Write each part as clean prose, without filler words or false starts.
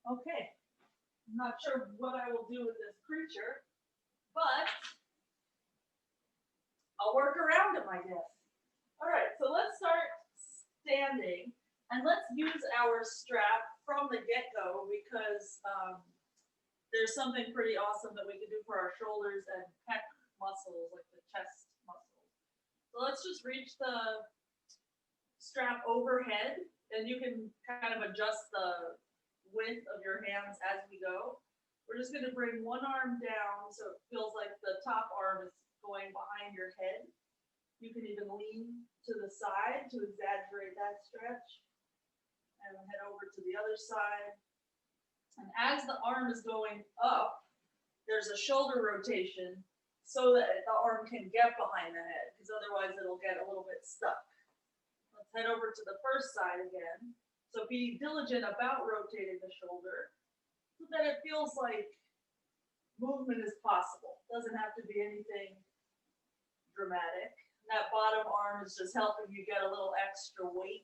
Okay, I'm not sure what I will do with this creature, but I'll work around him, I guess. All right, so let's start standing, and let's use our strap from the get-go because there's something pretty awesome that we can do for our shoulders and pec muscles, like the chest muscles. So let's just reach the strap overhead, and you can kind of adjust the width of your hands as we go. We're just going to bring one arm down so it feels like the top arm is going behind your head. You can even lean to the side to exaggerate that stretch. And head over to the other side. And as the arm is going up, there's a shoulder rotation so that the arm can get behind the head, because otherwise it'll get a little bit stuck. Let's head over to the first side again. So be diligent about rotating the shoulder so that it feels like movement is possible. It doesn't have to be anything dramatic. That bottom arm is just helping you get a little extra weight.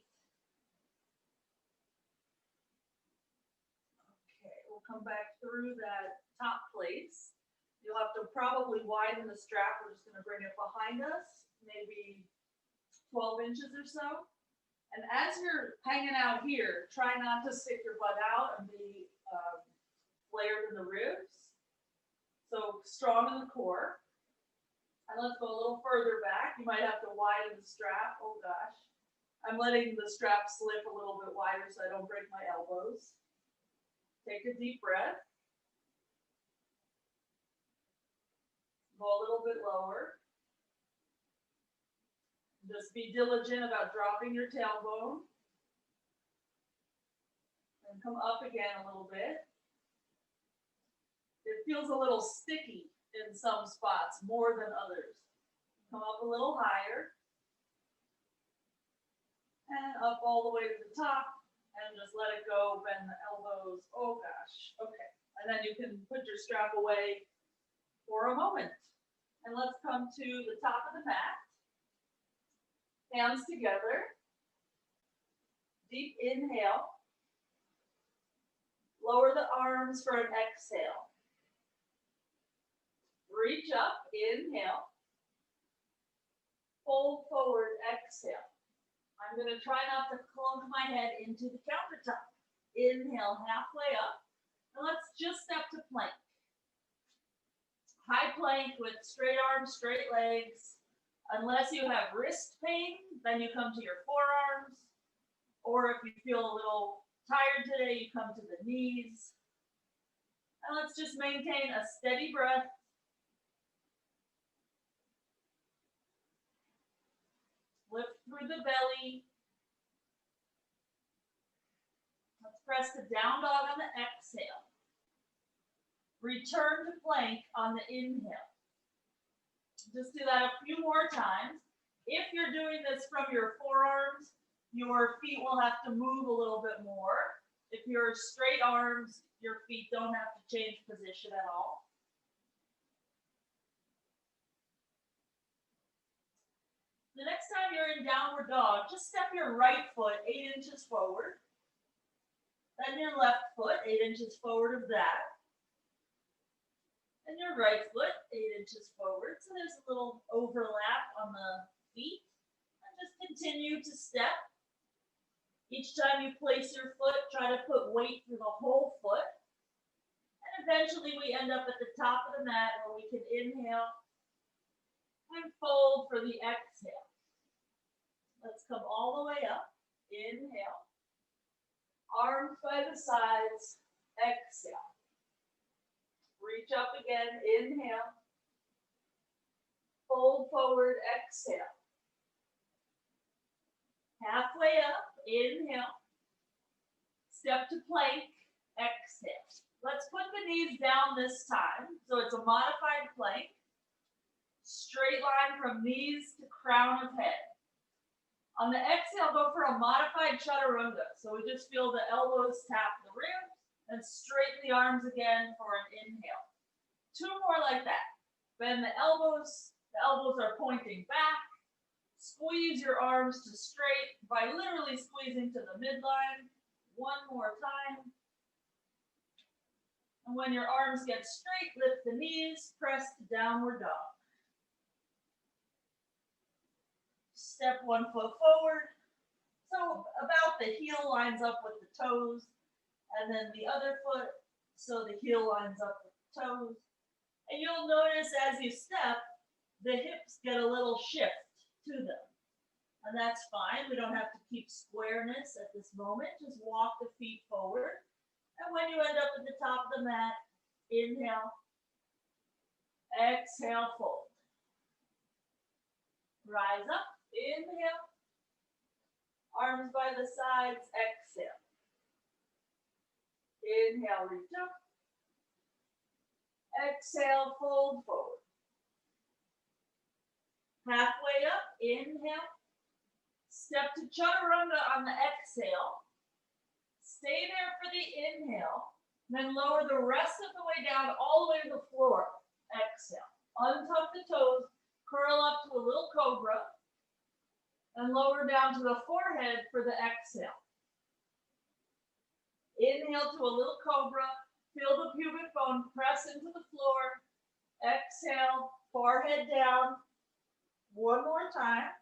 Okay, we'll come back through that top place. You'll have to probably widen the strap. We're just going to bring it behind us, maybe 12 inches or so. And as you're hanging out here, try not to stick your butt out and be flared in the ribs. So strong in the core. And let's go a little further back. You might have to widen the strap. Oh gosh. I'm letting the strap slip a little bit wider so I don't break my elbows. Take a deep breath. Go a little bit lower. Just be diligent about dropping your tailbone. And come up again a little bit. It feels a little sticky in some spots, more than others. Come up a little higher. And up all the way to the top. And just let it go, bend the elbows. Oh gosh, okay. And then you can put your strap away for a moment. And let's come to the top of the mat. Hands together. Deep inhale. Lower the arms for an exhale. Reach up, inhale. Fold forward, exhale. I'm going to try not to clunk my head into the countertop. Inhale, halfway up. And let's just step to plank. High plank with straight arms, straight legs. Unless you have wrist pain, then you come to your forearms. Or if you feel a little tired today, you come to the knees. And let's just maintain a steady breath. Lift through the belly. Let's press the down dog on the exhale. Return to plank on the inhale. Just do that a few more times. If you're doing this from your forearms, your feet will have to move a little bit more. If you're straight arms, your feet don't have to change position at all. The next time you're in downward dog, just step your right foot 8 inches forward. Then your left foot 8 inches forward of that. And your right foot 8 inches forward. So there's a little overlap on the feet. And just continue to step. Each time you place your foot, try to put weight through the whole foot. And eventually we end up at the top of the mat where we can inhale and fold for the exhale. Let's come all the way up. Inhale. Arms by the sides. Exhale. Reach up again. Inhale. Fold forward. Exhale. Halfway up. Inhale. Step to plank. Exhale. Let's put the knees down this time. So it's a modified plank. Straight line from knees to crown of head. On the exhale, go for a modified chaturanga. So we just feel the elbows tap the ribs and straighten the arms again for an inhale. 2 more like that. Bend the elbows are pointing back. Squeeze your arms to straight by literally squeezing to the midline. 1 more time. And when your arms get straight, lift the knees, press to downward dog. Step one foot forward. So about the heel lines up with the toes, and then the other foot, so the heel lines up with the toes. And you'll notice as you step, the hips get a little shift to them. And that's fine. We don't have to keep squareness at this moment. Just walk the feet forward. And when you end up at the top of the mat, inhale, exhale, fold. Rise up, inhale, arms by the sides, exhale. Inhale, reach up. Exhale, fold forward. Halfway up, inhale. Step to Chaturanga on the exhale. Stay there for the inhale. Then lower the rest of the way down all the way to the floor. Exhale. Untuck the toes. Curl up to a little cobra. And lower down to the forehead for the exhale. Inhale to a little cobra. Feel the pubic bone press into the floor. Exhale. Forehead down. One more time.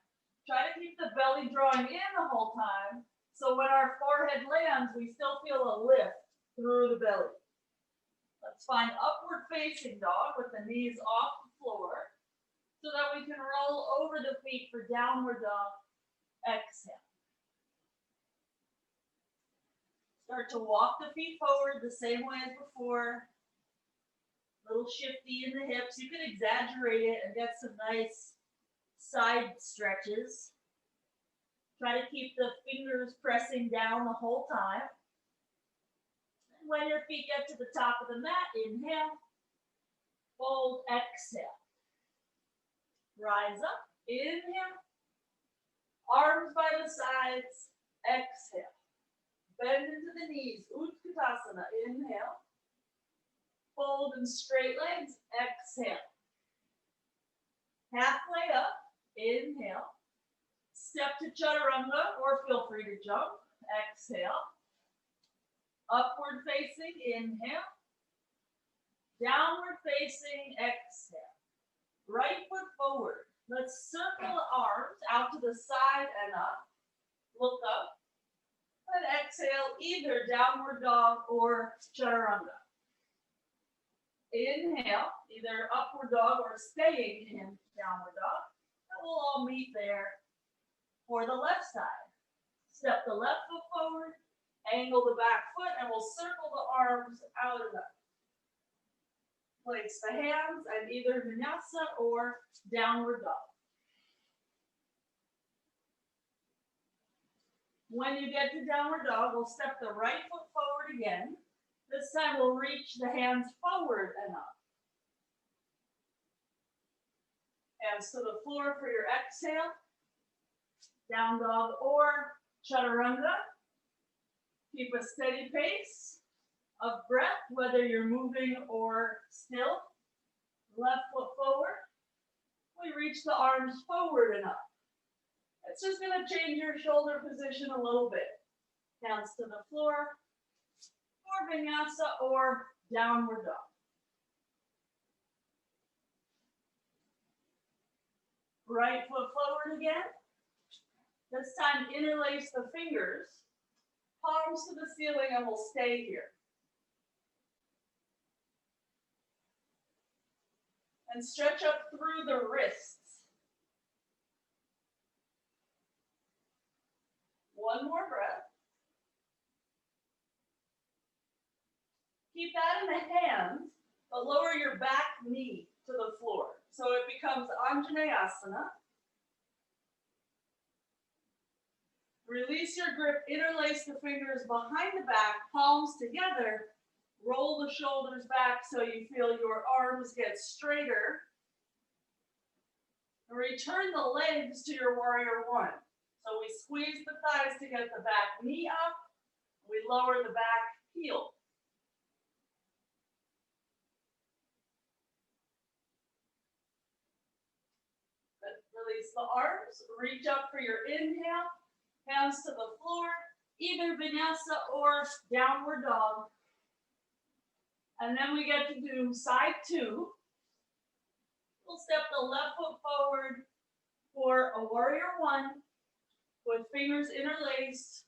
Try to keep the belly drawing in the whole time. So when our forehead lands, we still feel a lift through the belly. Let's find upward facing dog with the knees off the floor so that we can roll over the feet for downward dog. Exhale. Start to walk the feet forward the same way as before. A little shifty in the hips. You can exaggerate it and get some nice side stretches. Try to keep the fingers pressing down the whole time. And when your feet get to the top of the mat, inhale, fold, exhale. Rise up, inhale, arms by the sides, exhale. Bend into the knees, Utthita, inhale. Fold in straight legs, exhale. Halfway up, inhale. Step to Chaturanga or feel free to jump. Exhale. Upward facing, inhale. Downward facing, exhale. Right foot forward. Let's circle the arms out to the side and up. Look up. And exhale, either downward dog or Chaturanga. Inhale, either upward dog or staying in downward dog. And we'll all meet there for the left side. Step the left foot forward, angle the back foot, and we'll circle the arms out and up. Place the hands and either vinyasa or downward dog. When you get to downward dog, we'll step the right foot forward again. This time we'll reach the hands forward and up. Hands to the floor for your exhale. Down dog or Chaturanga. Keep a steady pace of breath, whether you're moving or still. Left foot forward. We reach the arms forward and up. It's just going to change your shoulder position a little bit. Hands to the floor, or vinyasa, or downward dog. Right foot forward again. This time interlace the fingers, palms to the ceiling, and we'll stay here. And stretch up through the wrists. One more breath. Keep that in the hands, but lower your back knee to the floor. So it becomes Anjaneasana. Release your grip, interlace the fingers behind the back, palms together, roll the shoulders back so you feel your arms get straighter. And return the legs to your warrior one. So we squeeze the thighs to get the back knee up. We lower the back heel. Release the arms. Reach up for your inhale. Hands to the floor. Either vinyasa or downward dog. And then we get to do side two. We'll step the left foot forward for a warrior one with fingers interlaced,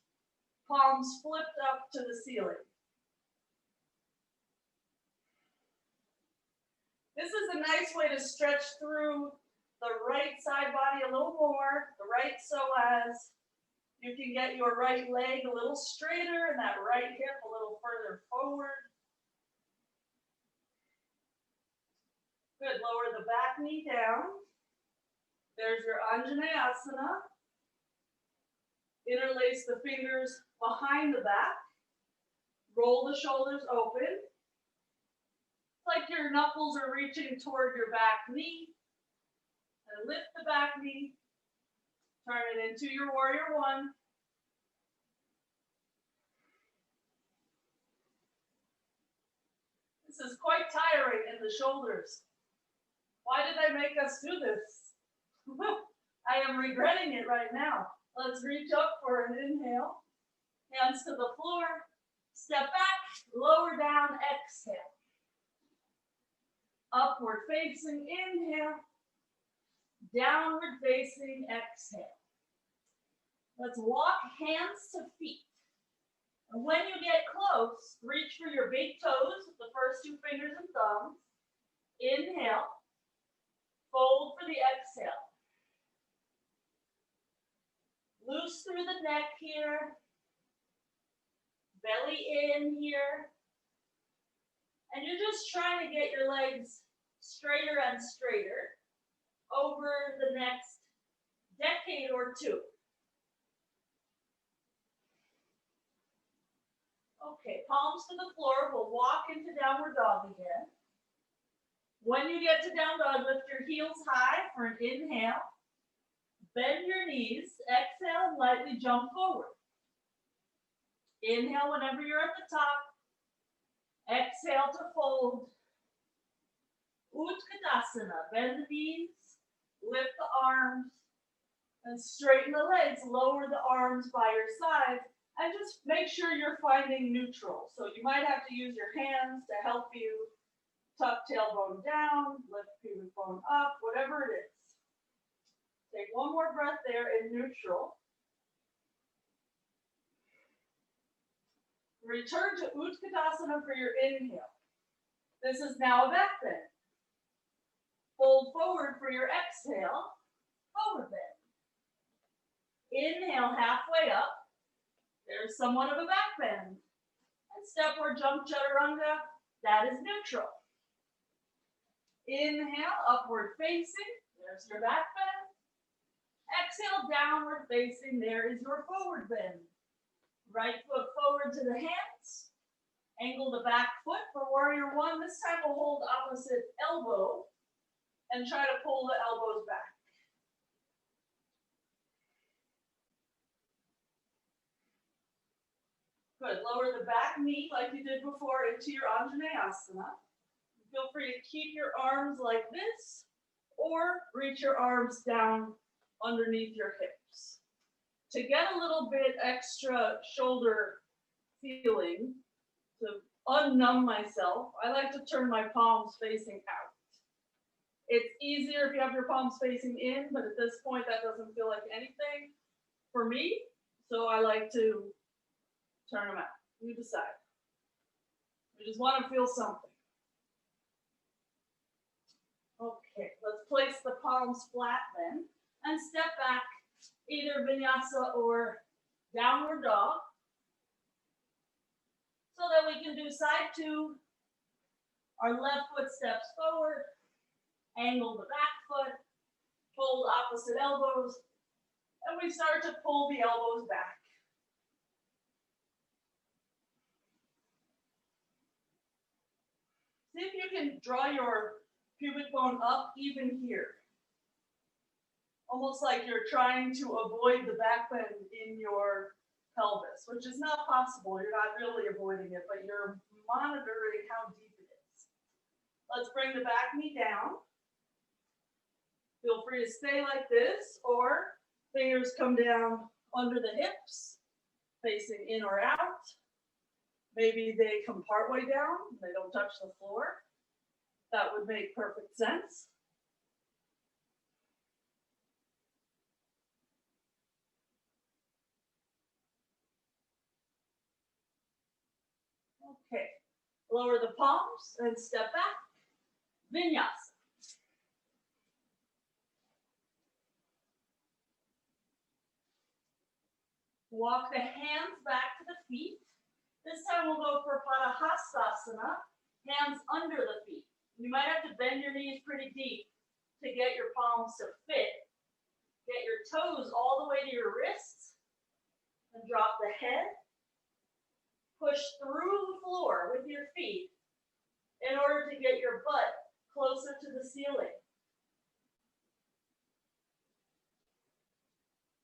palms flipped up to the ceiling. This is a nice way to stretch through the right side body a little more, the right psoas. You can get your right leg a little straighter and that right hip a little further forward. Good, lower the back knee down. There's your Anjaneasana. Interlace the fingers behind the back. Roll the shoulders open. It's like your knuckles are reaching toward your back knee. And lift the back knee. Turn it into your warrior one. This is quite tiring in the shoulders. Why did I make us do this? I am regretting it right now. Let's reach up for an inhale. Hands to the floor. Step back, lower down, exhale. Upward facing, inhale. Downward facing, exhale. Let's walk hands to feet. And when you get close, reach for your big toes with the first two fingers and thumbs. Inhale. Fold for the exhale. Loose through the neck here. Belly in here. And you're just trying to get your legs straighter and straighter over the next decade or two. Okay, palms to the floor. We'll walk into downward dog again. When you get to down dog, lift your heels high for an inhale. Bend your knees. Exhale and lightly jump forward. Inhale whenever you're at the top. Exhale to fold. Utthita. Bend the knees. Lift the arms. And straighten the legs. Lower the arms by your side. And just make sure you're finding neutral. So you might have to use your hands to help you tuck tailbone down, lift pubic bone up, whatever it is. Take one more breath there in neutral. Return to Utthita for your inhale. This is now a back bend. Fold forward for your exhale, forward bend. Inhale halfway up. There's somewhat of a back bend. And step or jump chaturanga, that is neutral. Inhale, upward facing, there's your back bend. Exhale, downward facing, there is your forward bend. Right foot forward to the hands. Angle the back foot for warrior one. This time we'll hold opposite elbow and try to pull the elbows back. Good, lower the back knee like you did before into your Anjaneasana. Feel free to keep your arms like this or reach your arms down underneath your hips. To get a little bit extra shoulder feeling, to unnumb myself, I like to turn my palms facing out. It's easier if you have your palms facing in, but at this point that doesn't feel like anything for me, so I like to turn them out. You decide. We just want to feel something. Okay, let's place the palms flat then and step back, either vinyasa or downward dog, so that we can do side two. Our left foot steps forward, angle the back foot, fold opposite elbows, and we start to pull the elbows back. See if you can draw your pubic bone up even here. Almost like you're trying to avoid the back bend in your pelvis, which is not possible. You're not really avoiding it, but you're monitoring how deep it is. Let's bring the back knee down. Feel free to stay like this, or fingers come down under the hips, facing in or out. Maybe they come partway down, they don't touch the floor. That would make perfect sense. Okay, lower the palms and step back. Vinyasa. Walk the hands back to the feet. This time we'll go for Baddha Hasta Sirsasana, hands under the feet. You might have to bend your knees pretty deep to get your palms to fit. Get your toes all the way to your wrists and drop the head. Push through the floor with your feet in order to get your butt closer to the ceiling.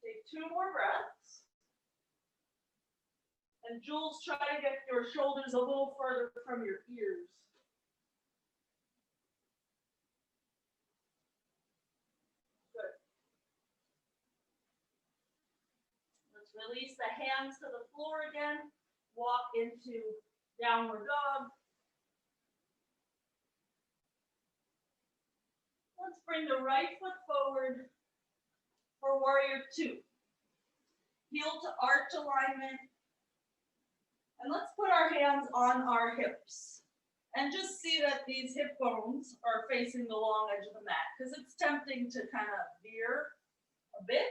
Take 2 more breaths. And Jules, try to get your shoulders a little further from your ears. Good. Let's release the hands to the floor again. Walk into downward dog. Let's bring the right foot forward for warrior 2. Heel to arch alignment. And let's put our hands on our hips. And just see that these hip bones are facing the long edge of the mat, because it's tempting to kind of veer a bit.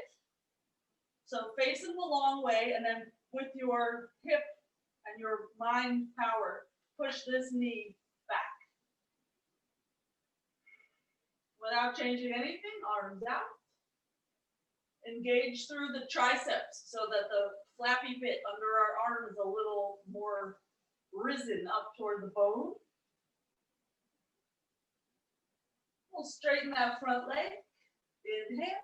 So face them the long way, and then with your hip and your mind power, push this knee back. Without changing anything, arms out. Engage through the triceps so that the flappy bit under our arm is a little more risen up toward the bone. We'll straighten that front leg. Inhale.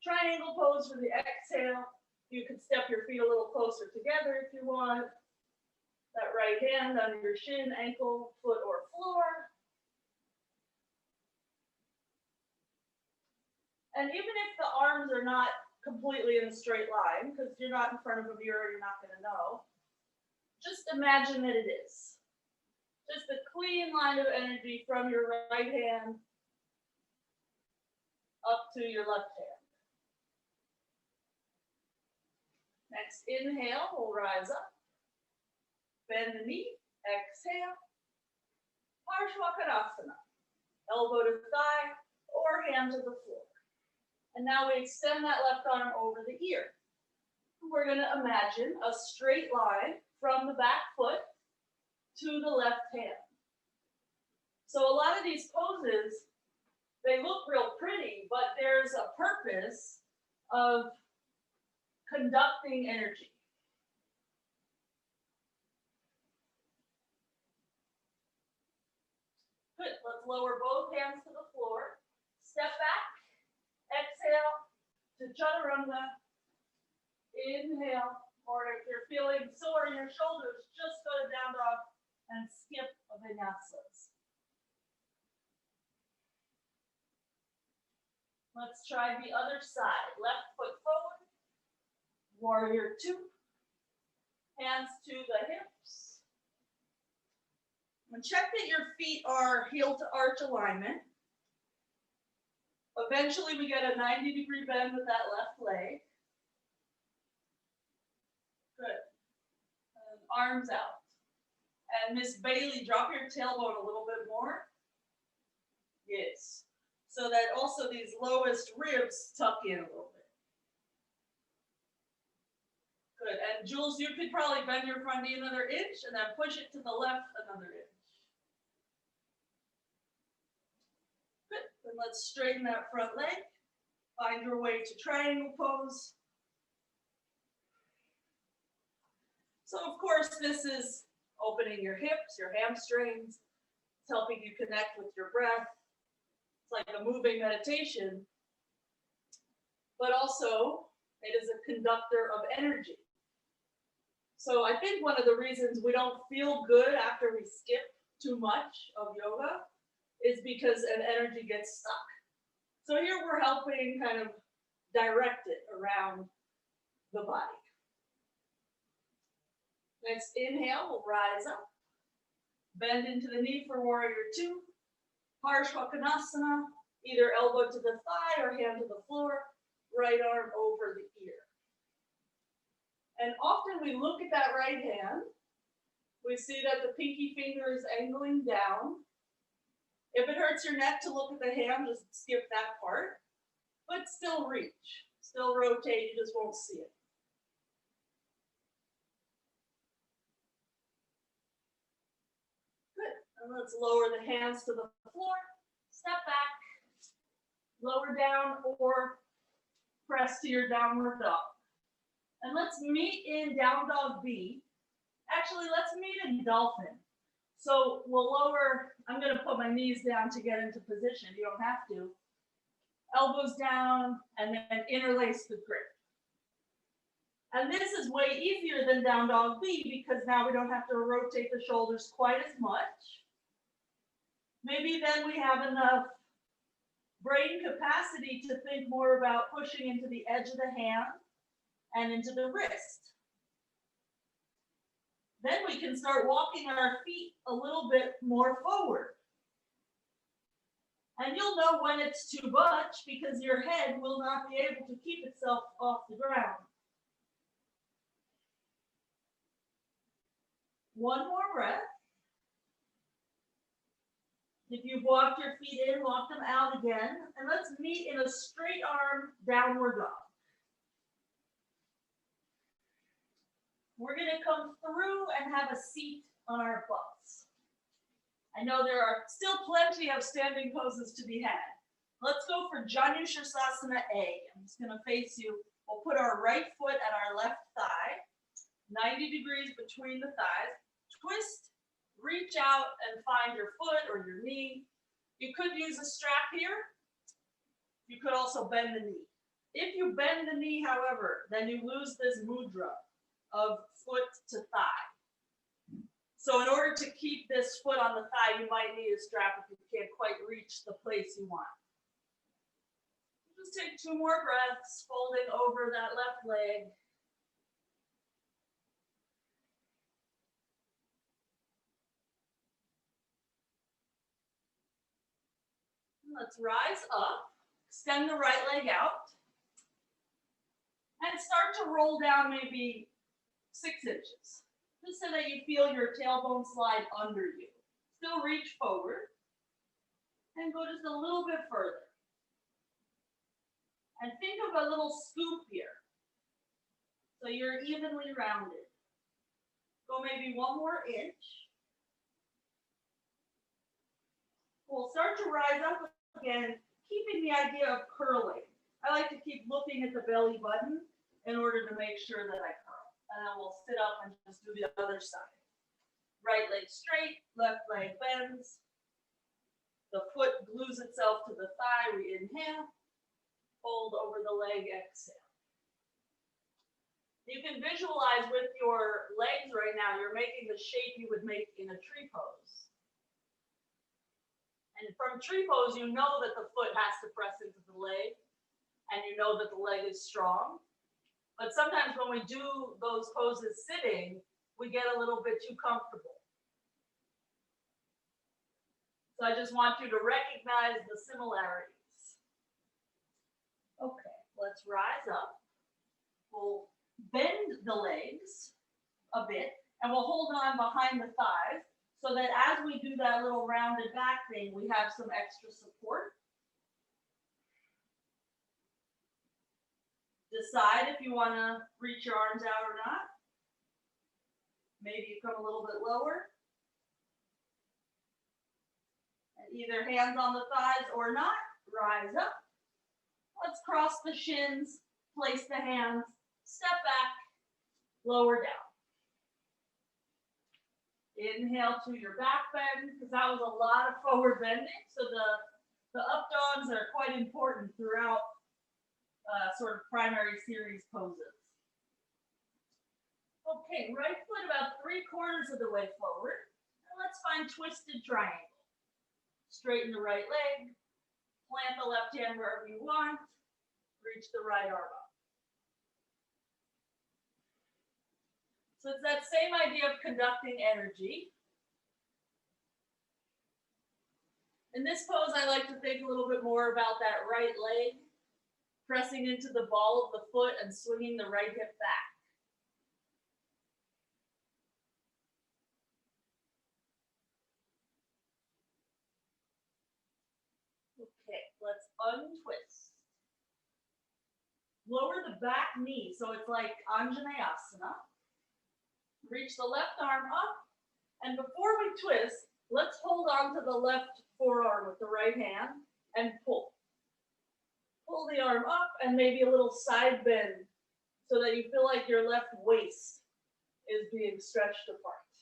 Triangle pose for the exhale. You could step your feet a little closer together if you want. That right hand under your shin, ankle, foot, or floor. And even if the arms are not completely in a straight line, because you're not in front of a mirror, you're not going to know, just imagine that it is. Just a clean line of energy from your right hand up to your left hand. Next inhale, we'll rise up. Bend the knee, exhale. Paschimottanasana. Elbow to thigh or hand to the floor. And now we extend that left arm over the ear. We're going to imagine a straight line from the back foot to the left hand. So a lot of these poses, they look real pretty, but there's a purpose of conducting energy. Good. Let's lower both hands to the floor. Step back. Exhale to Chaturanga. Inhale, or if you're feeling sore in your shoulders, just go to down dog and skip a vinyasas. Let's try the other side. Left foot forward. Warrior 2. Hands to the hips. And check that your feet are heel to arch alignment. Eventually we get a 90-degree bend with that left leg. Good. And arms out. And Miss Bailey, drop your tailbone a little bit more. Yes. So that also these lowest ribs tuck in a little bit. Good. And Jules, you could probably bend your front knee another inch and then push it to the left another inch. Then let's straighten that front leg. Find your way to triangle pose. So of course, this is opening your hips, your hamstrings. It's helping you connect with your breath. It's like a moving meditation, but also it is a conductor of energy. So I think one of the reasons we don't feel good after we skip too much of yoga is because an energy gets stuck. So here we're helping kind of direct it around the body. Next inhale, we'll rise up. Bend into the knee for warrior two. Paschimottanasana, either elbow to the thigh or hand to the floor, right arm over the ear. And often we look at that right hand, we see that the pinky finger is angling down. If it hurts your neck to look at the hand, just skip that part, but still reach, still rotate, you just won't see it. Good, and let's lower the hands to the floor, step back, lower down or press to your downward dog. And let's meet in down dog B. Actually, let's meet in dolphin. So we'll lower, I'm gonna put my knees down to get into position. You don't have to. Elbows down and then interlace the grip. And this is way easier than down dog B because now we don't have to rotate the shoulders quite as much. Maybe then we have enough brain capacity to think more about pushing into the edge of the hand and into the wrist. Then we can start walking our feet a little bit more forward. And you'll know when it's too much because your head will not be able to keep itself off the ground. One more breath. If you've walked your feet in, walk them out again. And let's meet in a straight arm downward dog. We're going to come through and have a seat on our butts. I know there are still plenty of standing poses to be had. Let's go for Anjaneasanas A. I'm just going to face you. We'll put our right foot at our left thigh, 90 degrees between the thighs. Twist, reach out and find your foot or your knee. You could use a strap here. You could also bend the knee. If you bend the knee, however, then you lose this mudra of foot to thigh. So in order to keep this foot on the thigh, you might need a strap if you can't quite reach the place you want. Just take 2 more breaths, folding over that left leg. Let's rise up, extend the right leg out, and start to roll down maybe 6 inches, just so that you feel your tailbone slide under you. Still reach forward and go just a little bit further. And think of a little scoop here, so you're evenly rounded. Go maybe 1 more inch. We'll start to rise up again, keeping the idea of curling. I like to keep looking at the belly button in order to make sure that I curl. And then we'll sit up and just do the other side. Right leg straight, left leg bends. The foot glues itself to the thigh, we inhale. Fold over the leg, exhale. You can visualize with your legs right now, you're making the shape you would make in a tree pose. And from tree pose, you know that the foot has to press into the leg, and you know that the leg is strong. But sometimes when we do those poses sitting, we get a little bit too comfortable. So I just want you to recognize the similarities. Okay, let's rise up. We'll bend the legs a bit, and we'll hold on behind the thighs so that as we do that little rounded back thing, we have some extra support. Decide if you want to reach your arms out or not. Maybe you come a little bit lower. And either hands on the thighs or not, rise up. Let's cross the shins, place the hands, step back, lower down. Inhale to your back bend, because that was a lot of forward bending. So the up dogs are quite important throughout sort of primary series poses. Okay, right foot about 3/4 of the way forward. And let's find twisted triangle. Straighten the right leg, plant the left hand wherever you want, reach the right arm up. So it's that same idea of conducting energy. In this pose, I like to think a little bit more about that right leg, pressing into the ball of the foot and swinging the right hip back. Okay, let's untwist. Lower the back knee, so it's like Anjaneasana. Reach the left arm up, and before we twist, let's hold on to the left forearm with the right hand and pull. Pull the arm up and maybe a little side bend so that you feel like your left waist is being stretched apart.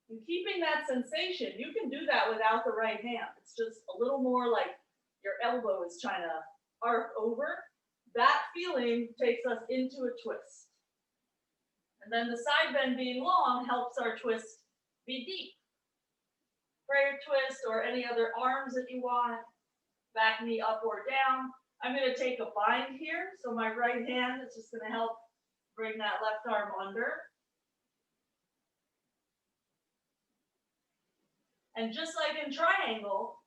And keeping that sensation, you can do that without the right hand. It's just a little more like your elbow is trying to arc over. That feeling takes us into a twist. And then the side bend being long helps our twist be deep. Prayer twist or any other arms that you want, back knee up or down. I'm going to take a bind here, so my right hand is just going to help bring that left arm under. And just like in triangle,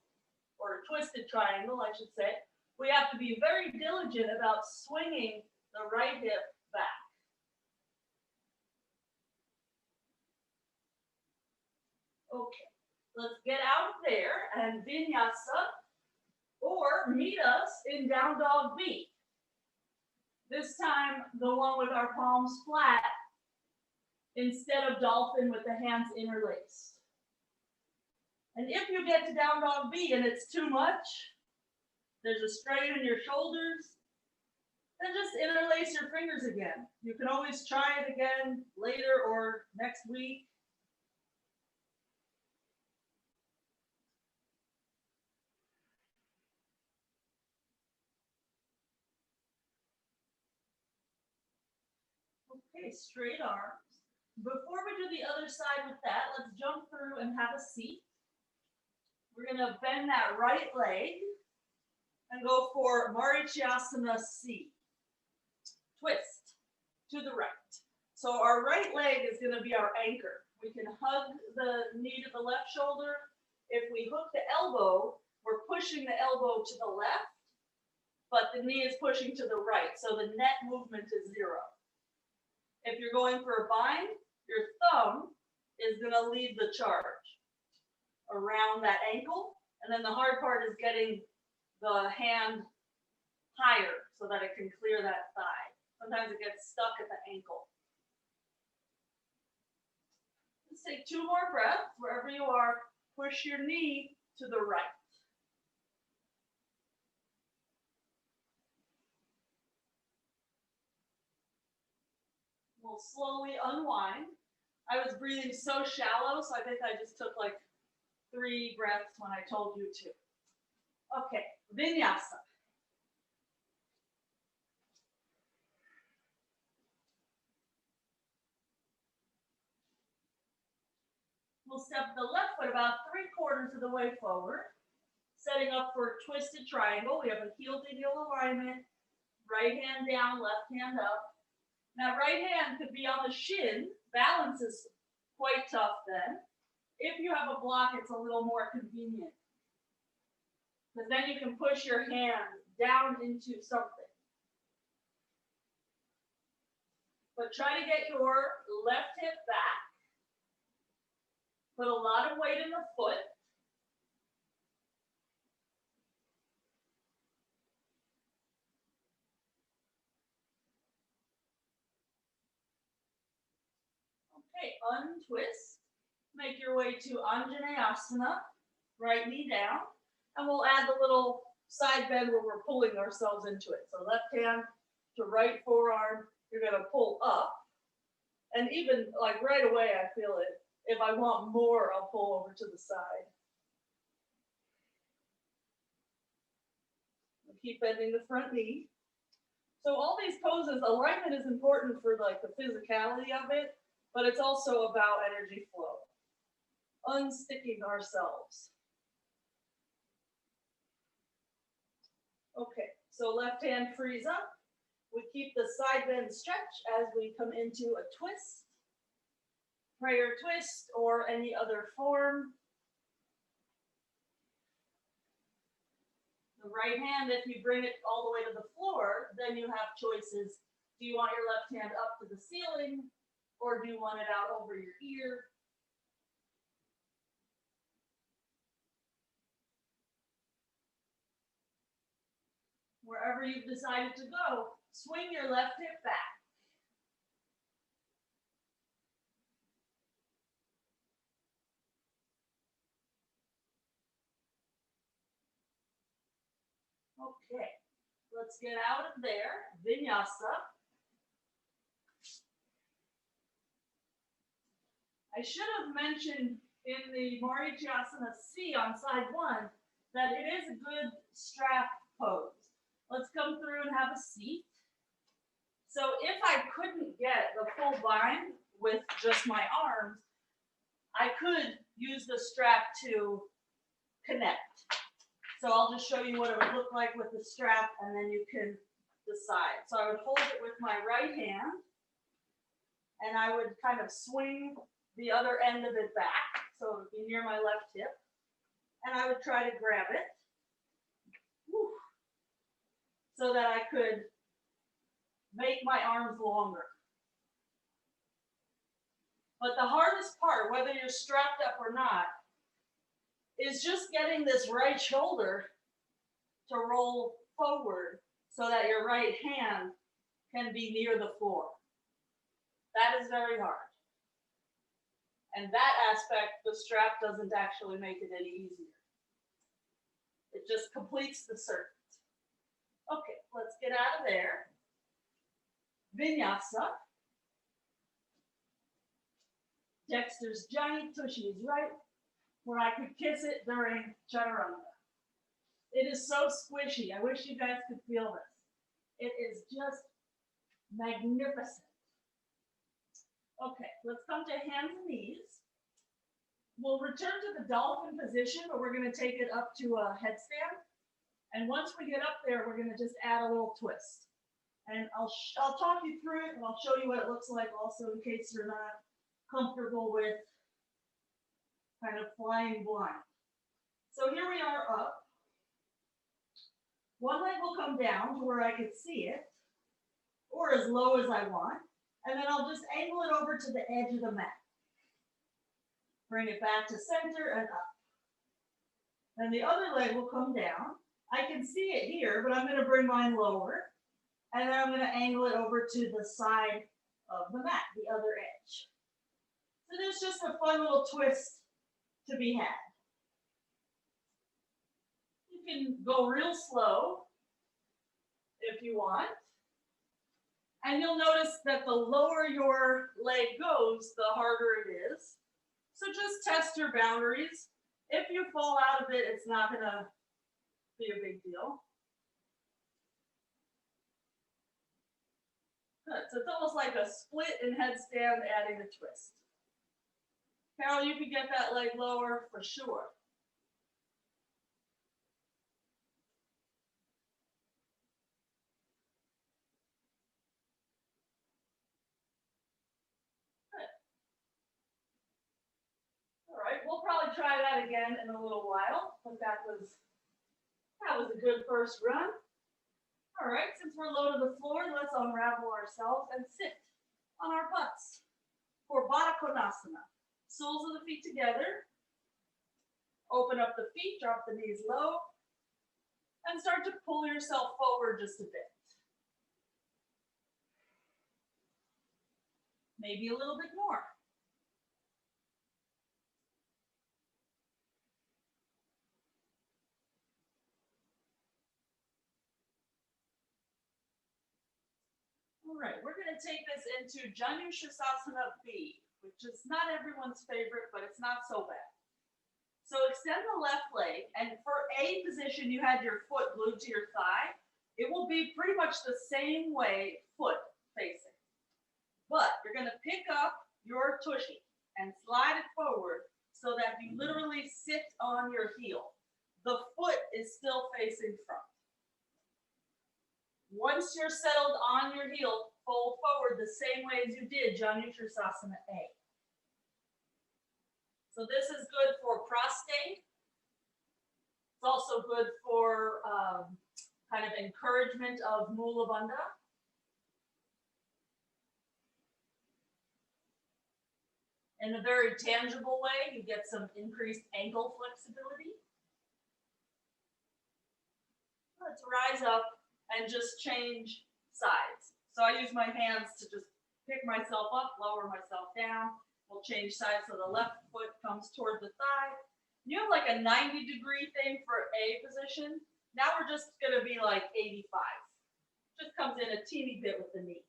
or twisted triangle, I should say, we have to be very diligent about swinging the right hip back. Okay, let's get out there and vinyasa, or meet us in down dog B. This time, the one with our palms flat instead of dolphin with the hands interlaced. And if you get to down dog B and it's too much, there's a strain in your shoulders, then just interlace your fingers again. You can always try it again later or next week. Okay, straight arms. Before we do the other side with that, let's jump through and have a seat. We're going to bend that right leg and go for Marichyasana C. Twist to the right. So our right leg is going to be our anchor. We can hug the knee to the left shoulder. If we hook the elbow, we're pushing the elbow to the left, but the knee is pushing to the right. So the net movement is 0. If you're going for a bind, your thumb is going to lead the charge around that ankle. And then the hard part is getting the hand higher so that it can clear that thigh. Sometimes it gets stuck at the ankle. Let's take 2 more breaths. Wherever you are, push your knee to the right. We'll slowly unwind. I was breathing so shallow, so I think I just took like 3 breaths when I told you to. Okay, vinyasa. We'll step the left foot about 3/4 of the way forward, setting up for a twisted triangle. We have a heel to heel alignment, right hand down, left hand up. Now, right hand could be on the shin. Balance is quite tough then. If you have a block, it's a little more convenient, because then you can push your hand down into something. But try to get your left hip back. Put a lot of weight in the foot. Okay, untwist. Make your way to Anjaneasana, right knee down. And we'll add the little side bend where we're pulling ourselves into it. So left hand to right forearm, you're going to pull up. And even like right away, I feel it. If I want more, I'll pull over to the side. Keep bending the front knee. So all these poses, alignment is important for like the physicality of it, but it's also about energy flow. Unsticking ourselves. Okay, so left hand frees up. We keep the side bend stretch as we come into a twist, prayer twist, or any other form. The right hand, if you bring it all the way to the floor, then you have choices. Do you want your left hand up to the ceiling, or do you want it out over your ear? Wherever you've decided to go, swing your left hip back. Okay, let's get out of there. Vinyasa. I should have mentioned in the Marichyasana C on side 1 that it is a good strap pose. Let's come through and have a seat. So if I couldn't get the full bind with just my arms, I could use the strap to connect. So I'll just show you what it would look like with the strap, and then you can decide. So I would hold it with my right hand, and I would kind of swing the other end of it back, so it would be near my left hip, and I would try to grab it, so that I could make my arms longer. But the hardest part, whether you're strapped up or not, is just getting this right shoulder to roll forward so that your right hand can be near the floor. That is very hard. And that aspect, the strap doesn't actually make it any easier. It just completes the circuit. Okay, let's get out of there. Vinyasa. Dexter's giant tushy is right where I could kiss it during Chaturanga. It is so squishy. I wish you guys could feel this. It is just magnificent. Okay, let's come to hands and knees. We'll return to the dolphin position, but we're going to take it up to a headstand. And once we get up there, we're going to just add a little twist. And I'll talk you through it, and I'll show you what it looks like also in case you're not comfortable with kind of flying blind. So here we are up. One leg will come down to where I can see it, or as low as I want. And then I'll just angle it over to the edge of the mat. Bring it back to center and up. Then the other leg will come down. I can see it here, but I'm going to bring mine lower. And then I'm going to angle it over to the side of the mat, the other edge. So there's just a fun little twist to be had. You can go real slow if you want. And you'll notice that the lower your leg goes, the harder it is. So just test your boundaries. If you fall out of it, it's not going to be a big deal. Good. So it's almost like a split in headstand, adding a twist. Carol, you can get that leg lower for sure. Good. All right, we'll probably try that again in a little while, but that was a good first run. All right, since we're low to the floor, let's unravel ourselves and sit on our butts for Purvottanasana. Soles of the feet together. Open up the feet, drop the knees low, and start to pull yourself forward just a bit. Maybe a little bit more. All right, we're going to take this into Anjaneasanas B, which is not everyone's favorite, but it's not so bad. So extend the left leg, and for A position, you had your foot glued to your thigh. It will be pretty much the same way, foot facing. But you're going to pick up your tushy and slide it forward so that you literally sit on your heel. The foot is still facing front. Once you're settled on your heel, fold forward the same way as you did Anjaneasanas A. So this is good for prostate. It's also good for kind of encouragement of Mula Bandha. In a very tangible way, you get some increased ankle flexibility. Let's rise up and just change sides. So I use my hands to just pick myself up, lower myself down. We'll change sides so the left foot comes toward the thigh. You have like a 90-degree thing for A position. Now we're just going to be like 85. Just comes in a teeny bit with the knee.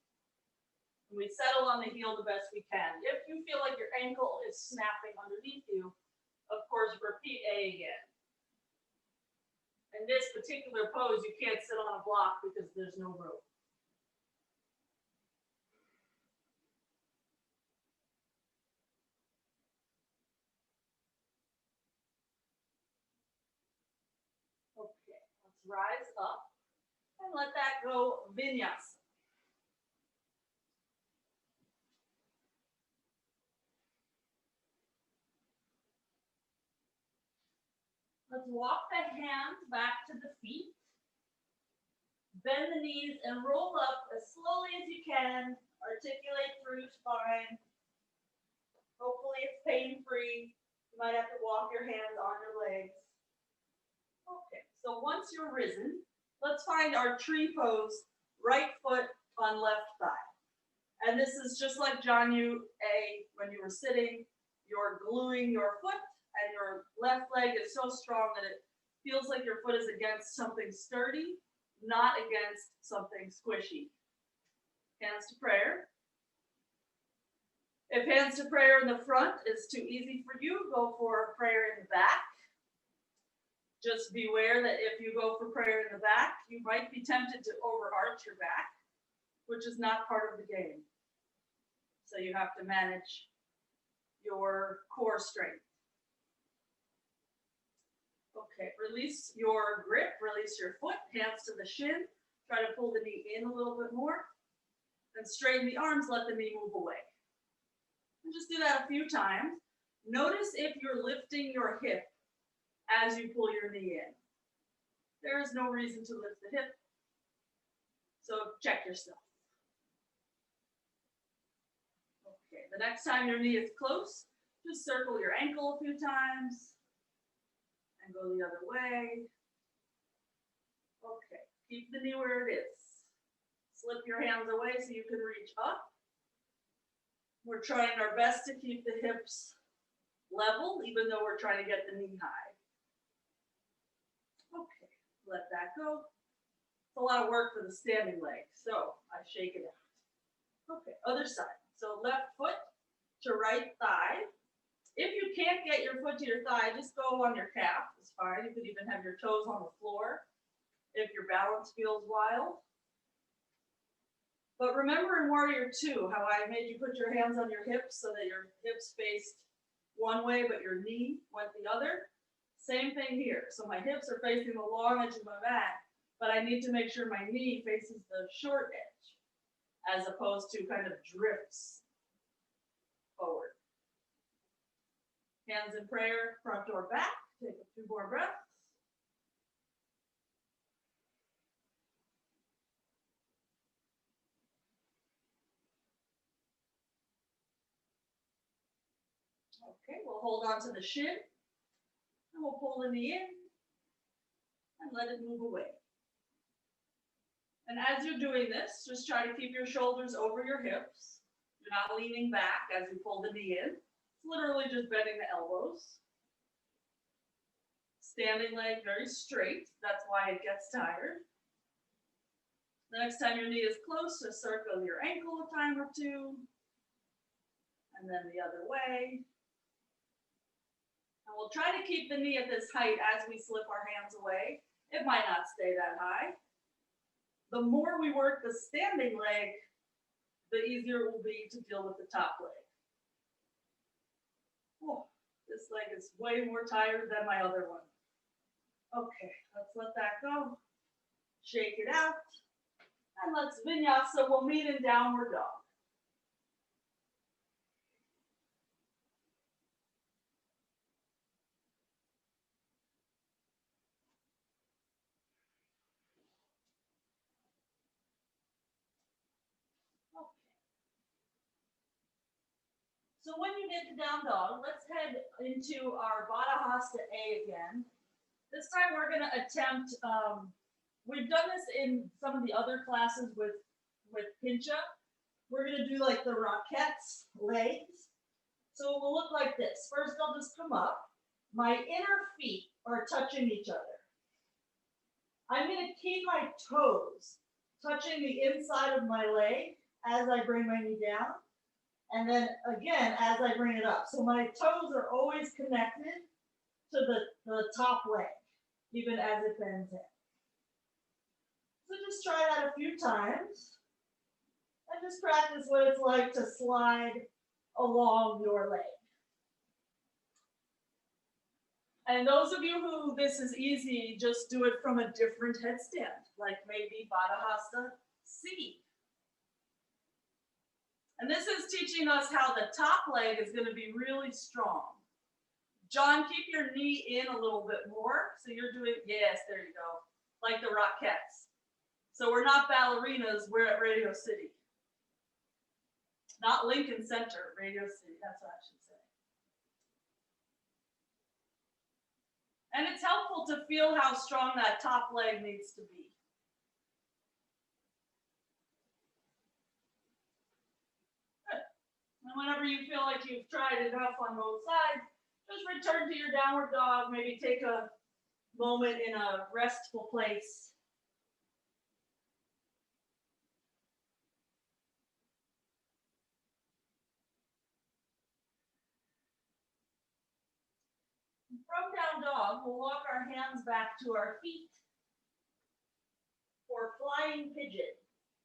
And we settle on the heel the best we can. If you feel like your ankle is snapping underneath you, of course, repeat A again. In this particular pose, you can't sit on a block because there's no rope. Okay, let's rise up and let that go vinyasa. Let's walk the hands back to the feet. Bend the knees and roll up as slowly as you can. Articulate through spine. Hopefully it's pain-free. You might have to walk your hands on your legs. Okay, so once you're risen, let's find our tree pose, right foot on left thigh. And this is just like Janu A, when you were sitting, you're gluing your foot and your left leg is so strong that it feels like your foot is against something sturdy, not against something squishy. Hands to prayer. If hands to prayer in the front is too easy for you, go for prayer in the back. Just beware that if you go for prayer in the back, you might be tempted to overarch your back, which is not part of the game. So you have to manage your core strength. Okay, release your grip, release your foot, hands to the shin. Try to pull the knee in a little bit more. And straighten the arms, let the knee move away. And just do that a few times. Notice if you're lifting your hip as you pull your knee in. There is no reason to lift the hip. So check yourself. Okay, the next time your knee is close, just circle your ankle a few times. And go the other way. Okay, keep the knee where it is. Slip your hands away so you can reach up. We're trying our best to keep the hips level, even though we're trying to get the knee high. Okay, let that go. It's a lot of work for the standing leg, so I shake it out. Okay, other side. So left foot to right thigh. If you can't get your foot to your thigh, just go on your calf. It's fine. You could even have your toes on the floor if your balance feels wild. But remember in Warrior 2, how I made you put your hands on your hips so that your hips faced one way, but your knee went the other? Same thing here. So my hips are facing the long edge of my mat, but I need to make sure my knee faces the short edge, as opposed to kind of drifts forward. Hands in prayer, front or back. Take a few more breaths. Okay, we'll hold on to the shin, and we'll pull the knee in, and let it move away. And as you're doing this, just try to keep your shoulders over your hips. You're not leaning back as you pull the knee in. It's literally just bending the elbows. Standing leg very straight. That's why it gets tired. The next time your knee is close, just circle your ankle a time or two. And then the other way. And we'll try to keep the knee at this height as we slip our hands away. It might not stay that high. The more we work the standing leg, the easier it will be to deal with the top leg. Oh, this leg is way more tired than my other one. Okay, let's let that go. Shake it out. And let's vinyasa. We'll meet in downward dog. So when you get to down dog, let's head into our Baddha Hasta A again. This time we're going to attempt, we've done this in some of the other classes with Pincha. We're going to do like the Rockette's legs. So it will look like this. First I'll just come up. My inner feet are touching each other. I'm going to keep my toes touching the inside of my leg as I bring my knee down. And then again, as I bring it up. So my toes are always connected to the top leg, even as it bends in. So just try that a few times. And just practice what it's like to slide along your leg. And those of you who this is easy, just do it from a different headstand, like maybe Baddha Hasta C. And this is teaching us how the top leg is going to be really strong. John, keep your knee in a little bit more. So you're doing, yes, there you go, like the Rockettes. So we're not ballerinas, we're at Radio City. Not Lincoln Center, Radio City, that's what I should say. And it's helpful to feel how strong that top leg needs to be. And whenever you feel like you've tried enough on both sides, just return to your downward dog. Maybe take a moment in a restful place. From down dog, we'll walk our hands back to our feet for flying pigeon.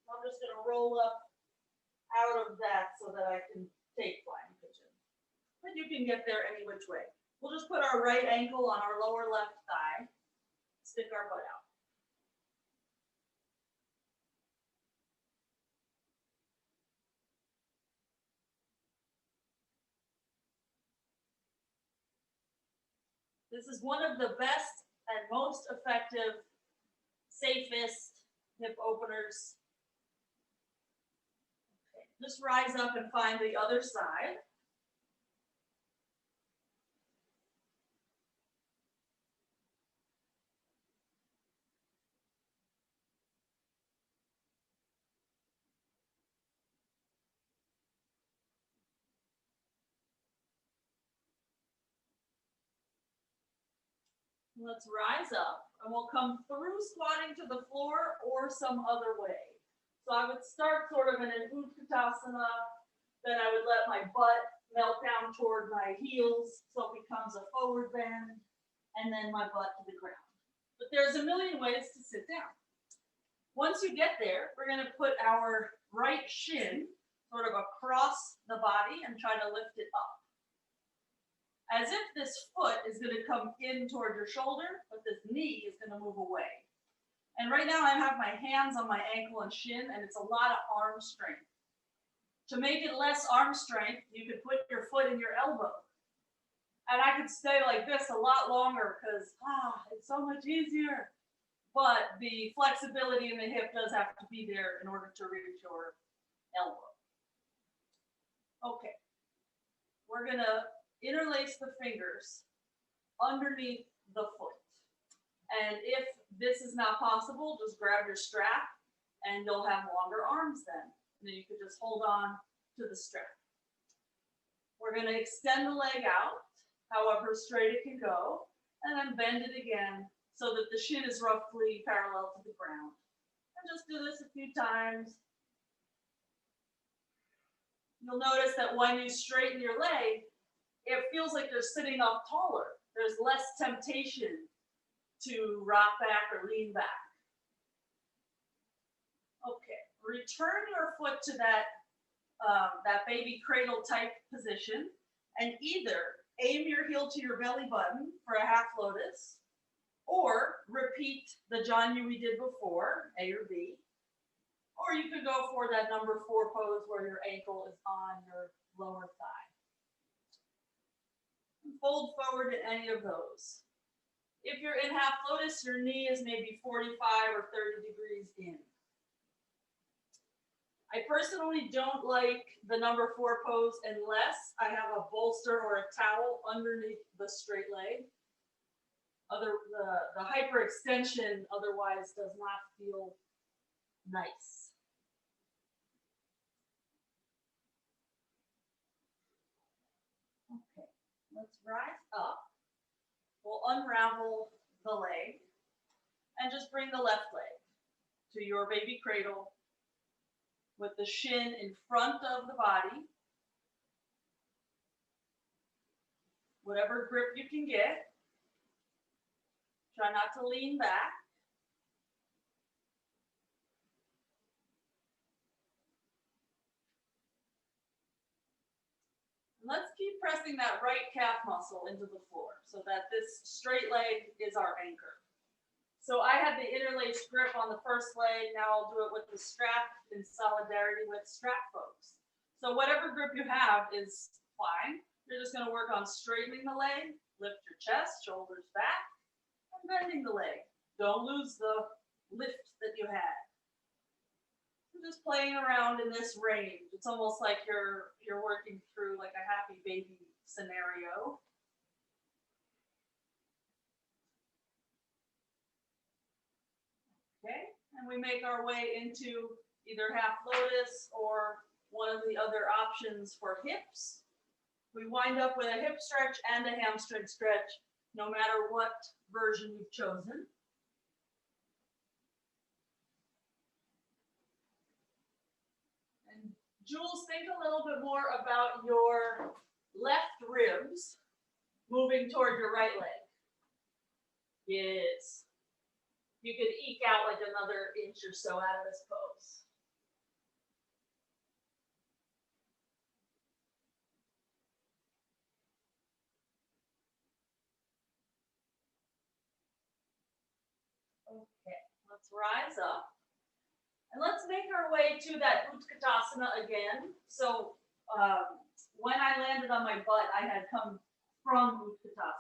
I'm just going to roll up out of that so that I can take flying pigeon. But you can get there any which way. We'll just put our right ankle on our lower left thigh, stick our butt out. This is one of the best and most effective, safest hip openers. Okay. Just rise up and find the other side. Let's rise up, and we'll come through squatting to the floor or some other way. So I would start sort of in an Utthita, then I would let my butt melt down toward my heels so it becomes a forward bend, and then my butt to the ground. But there's a million ways to sit down. Once you get there, we're going to put our right shin sort of across the body and try to lift it up. As if this foot is going to come in toward your shoulder, but this knee is going to move away. And right now I have my hands on my ankle and shin, and it's a lot of arm strength. To make it less arm strength, you could put your foot in your elbow. And I could stay like this a lot longer because, it's so much easier. But the flexibility in the hip does have to be there in order to reach your elbow. Okay. We're going to interlace the fingers underneath the foot. And if this is not possible, just grab your strap and you'll have longer arms then. And then you can just hold on to the strap. We're going to extend the leg out, however straight it can go, and then bend it again so that the shin is roughly parallel to the ground. And just do this a few times. You'll notice that when you straighten your leg, it feels like you're sitting up taller. There's less temptation to rock back or lean back. Okay, return your foot to that baby cradle type position and either aim your heel to your belly button for a half lotus or repeat the Janu we did before, A or B. Or you could go for that number 4 pose where your ankle is on your lower thigh. Fold forward in any of those. If you're in half lotus, your knee is maybe 45 or 30 degrees in. I personally don't like the number 4 pose unless I have a bolster or a towel underneath the straight leg. The hyperextension otherwise does not feel nice. Okay, let's rise up. We'll unravel the leg and just bring the left leg to your baby cradle with the shin in front of the body. Whatever grip you can get. Try not to lean back. And let's keep pressing that right calf muscle into the floor so that this straight leg is our anchor. So I had the interlaced grip on the first leg. Now I'll do it with the strap in solidarity with strap folks. So whatever grip you have is fine. You're just going to work on straightening the leg, lift your chest, shoulders back, and bending the leg. Don't lose the lift that you had. You're just playing around in this range. It's almost like you're working through like a happy baby scenario. Okay, and we make our way into either half lotus or one of the other options for hips. We wind up with a hip stretch and a hamstring stretch, no matter what version you've chosen. And Jules, think a little bit more about your left ribs moving toward your right leg. Yes. You could eke out like another inch or so out of this pose. Okay, let's rise up. And let's make our way to that Utthita again. So when I landed on my butt, I had come from Utthita,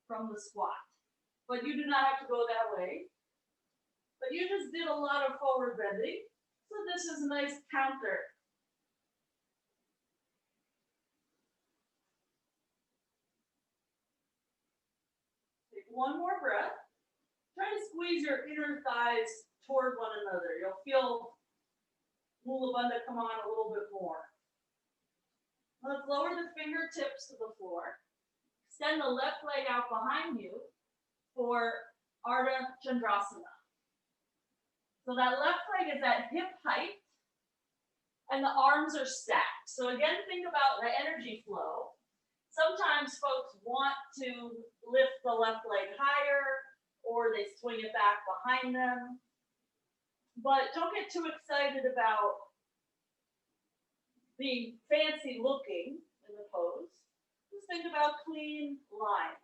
from the squat. But you do not have to go that way. But you just did a lot of forward bending. So this is a nice counter. Take one more breath. Try to squeeze your inner thighs toward one another. You'll feel Mula Bandha come on a little bit more. Let's lower the fingertips to the floor. Extend the left leg out behind you for Ardha Chandrasana. So that left leg is at hip height and the arms are stacked. So again, think about the energy flow. Sometimes folks want to lift the left leg higher or they swing it back behind them. But don't get too excited about being fancy looking in the pose. Just think about clean lines.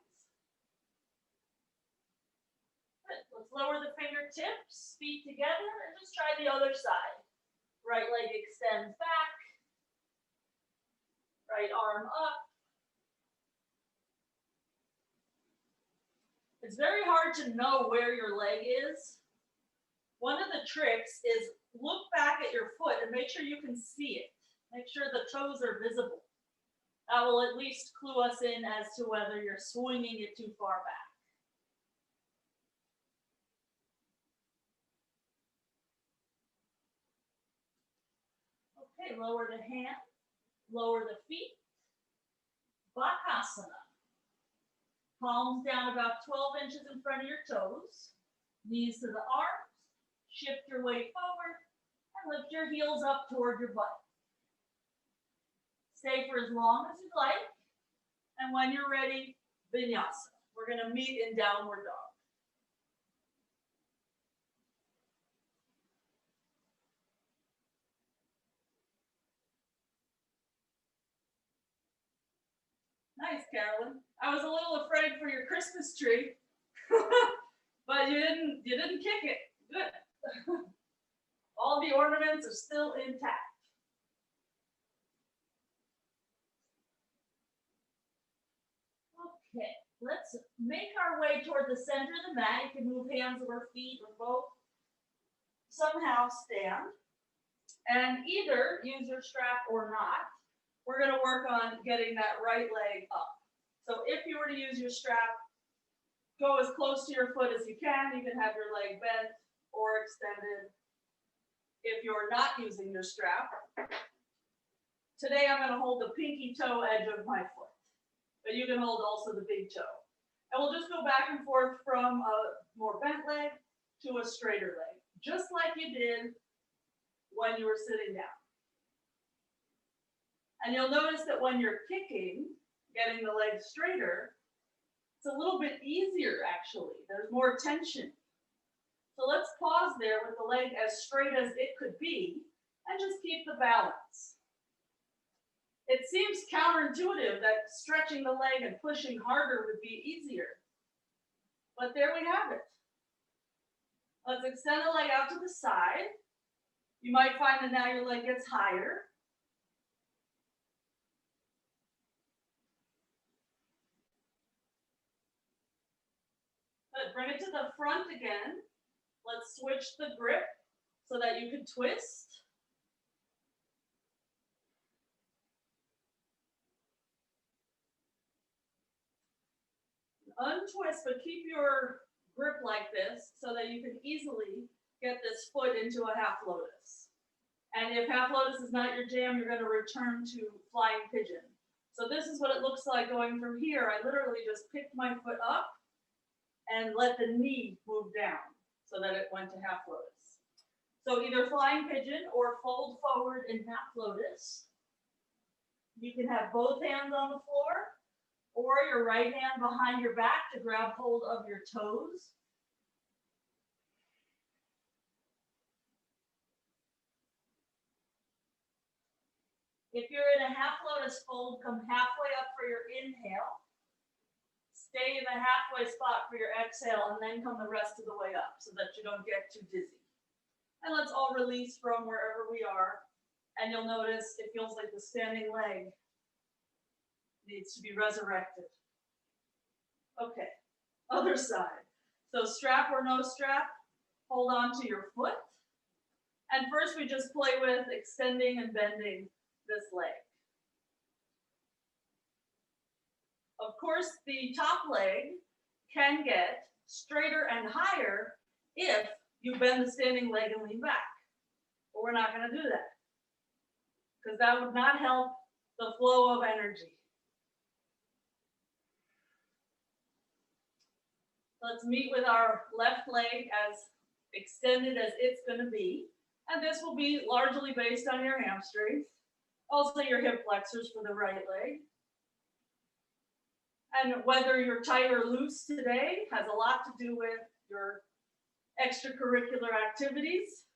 Good. Let's lower the fingertips, feet together, and just try the other side. Right leg extends back. Right arm up. It's very hard to know where your leg is. One of the tricks is look back at your foot and make sure you can see it. Make sure the toes are visible. That will at least clue us in as to whether you're swinging it too far back. Okay, lower the hand, lower the feet. Baddha Hasta. Palms down about 12 inches in front of your toes. Knees to the arms. Shift your weight forward and lift your heels up toward your butt. Stay for as long as you'd like. And when you're ready, vinyasa. We're going to meet in downward dog. Nice, Carolyn. I was a little afraid for your Christmas tree, but you didn't kick it. Good. All the ornaments are still intact. Okay, let's make our way toward the center of the mat. You can move hands or feet or both. Somehow stand. And either use your strap or not. We're going to work on getting that right leg up. So if you were to use your strap, go as close to your foot as you can. You can have your leg bent or extended. If you're not using your strap, today I'm going to hold the pinky toe edge of my foot, but you can hold also the big toe. And we'll just go back and forth from a more bent leg to a straighter leg, just like you did when you were sitting down. And you'll notice that when you're kicking, getting the leg straighter, it's a little bit easier actually. There's more tension. So let's pause there with the leg as straight as it could be and just keep the balance. It seems counterintuitive that stretching the leg and pushing harder would be easier. But there we have it. Let's extend the leg out to the side. You might find that now your leg gets higher. Good. Bring it to the front again. Let's switch the grip so that you can twist. Untwist, but keep your grip like this so that you can easily get this foot into a half lotus. And if half lotus is not your jam, you're going to return to flying pigeon. So this is what it looks like going from here. I literally just picked my foot up and let the knee move down so that it went to half lotus. So either flying pigeon or fold forward in half lotus. You can have both hands on the floor or your right hand behind your back to grab hold of your toes. If you're in a half lotus fold, come halfway up for your inhale. Stay in the halfway spot for your exhale and then come the rest of the way up so that you don't get too dizzy. And let's all release from wherever we are. And you'll notice it feels like the standing leg needs to be resurrected. Okay, other side. So strap or no strap, hold on to your foot. And first we just play with extending and bending this leg. Of course, the top leg can get straighter and higher if you bend the standing leg and lean back. But we're not going to do that because that would not help the flow of energy. Let's meet with our left leg as extended as it's going to be. And this will be largely based on your hamstrings. Also your hip flexors for the right leg. And whether you're tight or loose today has a lot to do with your extracurricular activities.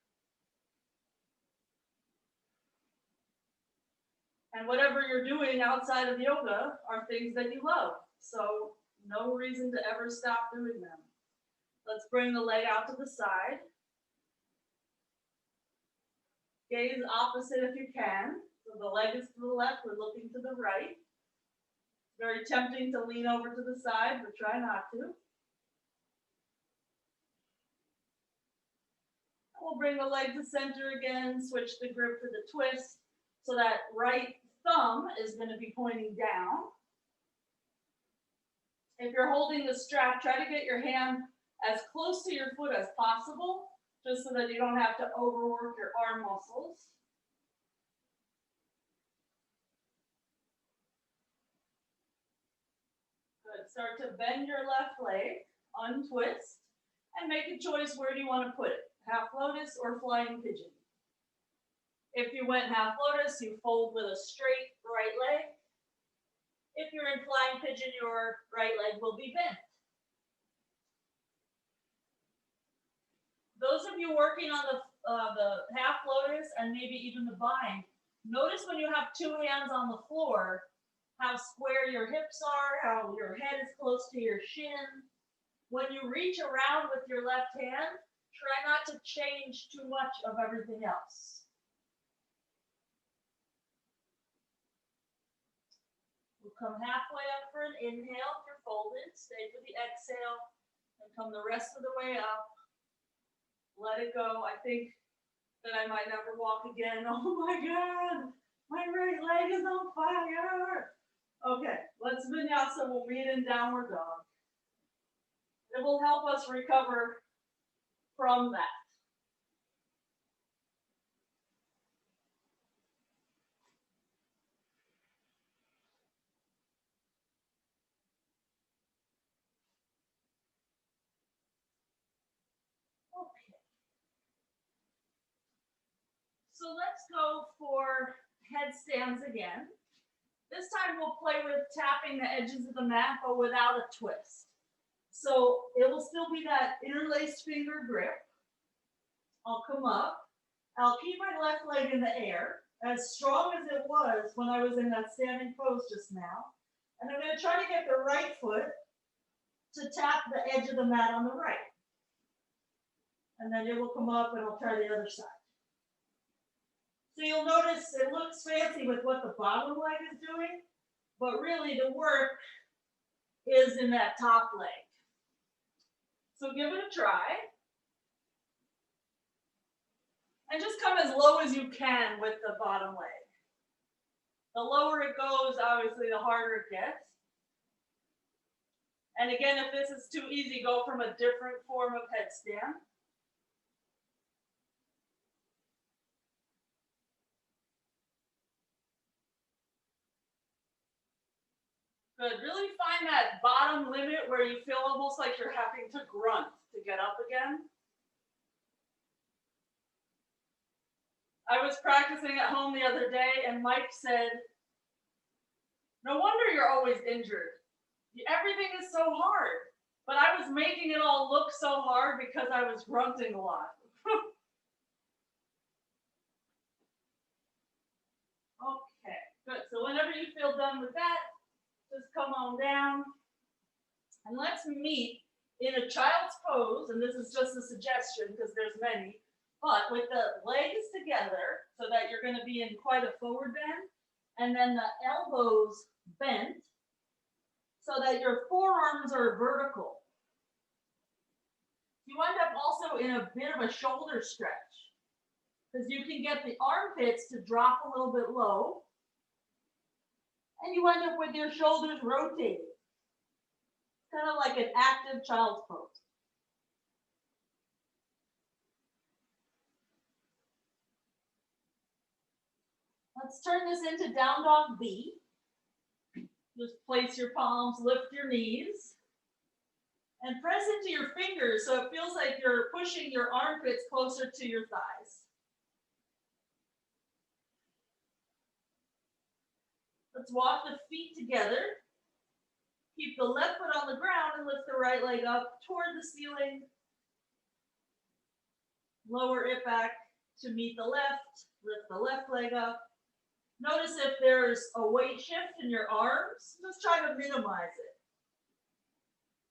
And whatever you're doing outside of yoga are things that you love. So no reason to ever stop doing them. Let's bring the leg out to the side. Gaze opposite if you can. So the leg is to the left, we're looking to the right. Very tempting to lean over to the side, but try not to. We'll bring the leg to center again, switch the grip to the twist, so that right thumb is going to be pointing down. If you're holding the strap, try to get your hand as close to your foot as possible, just so that you don't have to overwork your arm muscles. Good. Start to bend your left leg, untwist, and make a choice. Where do you want to put it? Half lotus or flying pigeon? If you went half lotus, you fold with a straight right leg. If you're in flying pigeon, your right leg will be bent. Those of you working on the half lotus and maybe even the bind, notice when you have two hands on the floor, how square your hips are, how your head is close to your shin. When you reach around with your left hand, Try not to change too much of everything else. We'll come halfway up for an inhale if you're folded. Stay for the exhale and come the rest of the way up. Let it go. I think that I might never walk again. Oh my God, my right leg is on fire. Okay, let's vinyasa. We'll meet in downward dog. It will help us recover from that. Okay. So let's go for headstands again. This time we'll play with tapping the edges of the mat, but without a twist. So it will still be that interlaced finger grip. I'll come up. I'll keep my left leg in the air, as strong as it was when I was in that standing pose just now. And I'm going to try to get the right foot to tap the edge of the mat on the right. And then it will come up and I'll try the other side. So you'll notice it looks fancy with what the bottom leg is doing, but really the work is in that top leg. So give it a try. And just come as low as you can with the bottom leg. The lower it goes, obviously, the harder it gets. And again, if this is too easy, go from a different form of headstand. Good. Really find that bottom limit where you feel almost like you're having to grunt to get up again. I was practicing at home the other day and Mike said, "No wonder you're always injured. Everything is so hard." But I was making it all look so hard because I was grunting a lot. Okay, good. So whenever you feel done with that, just come on down. And let's meet in a child's pose. And this is just a suggestion because there's many. But with the legs together so that you're going to be in quite a forward bend. And then the elbows bent so that your forearms are vertical. You end up also in a bit of a shoulder stretch because you can get the armpits to drop a little bit low and you end up with your shoulders rotating. Kind of like an active child's pose. Let's turn this into down dog B. Just place your palms, lift your knees, and press into your fingers so it feels like you're pushing your armpits closer to your thighs. Let's walk the feet together. Keep the left foot on the ground and lift the right leg up toward the ceiling. Lower it back to meet the left. Lift the left leg up. Notice if there's a weight shift in your arms. Just try to minimize it.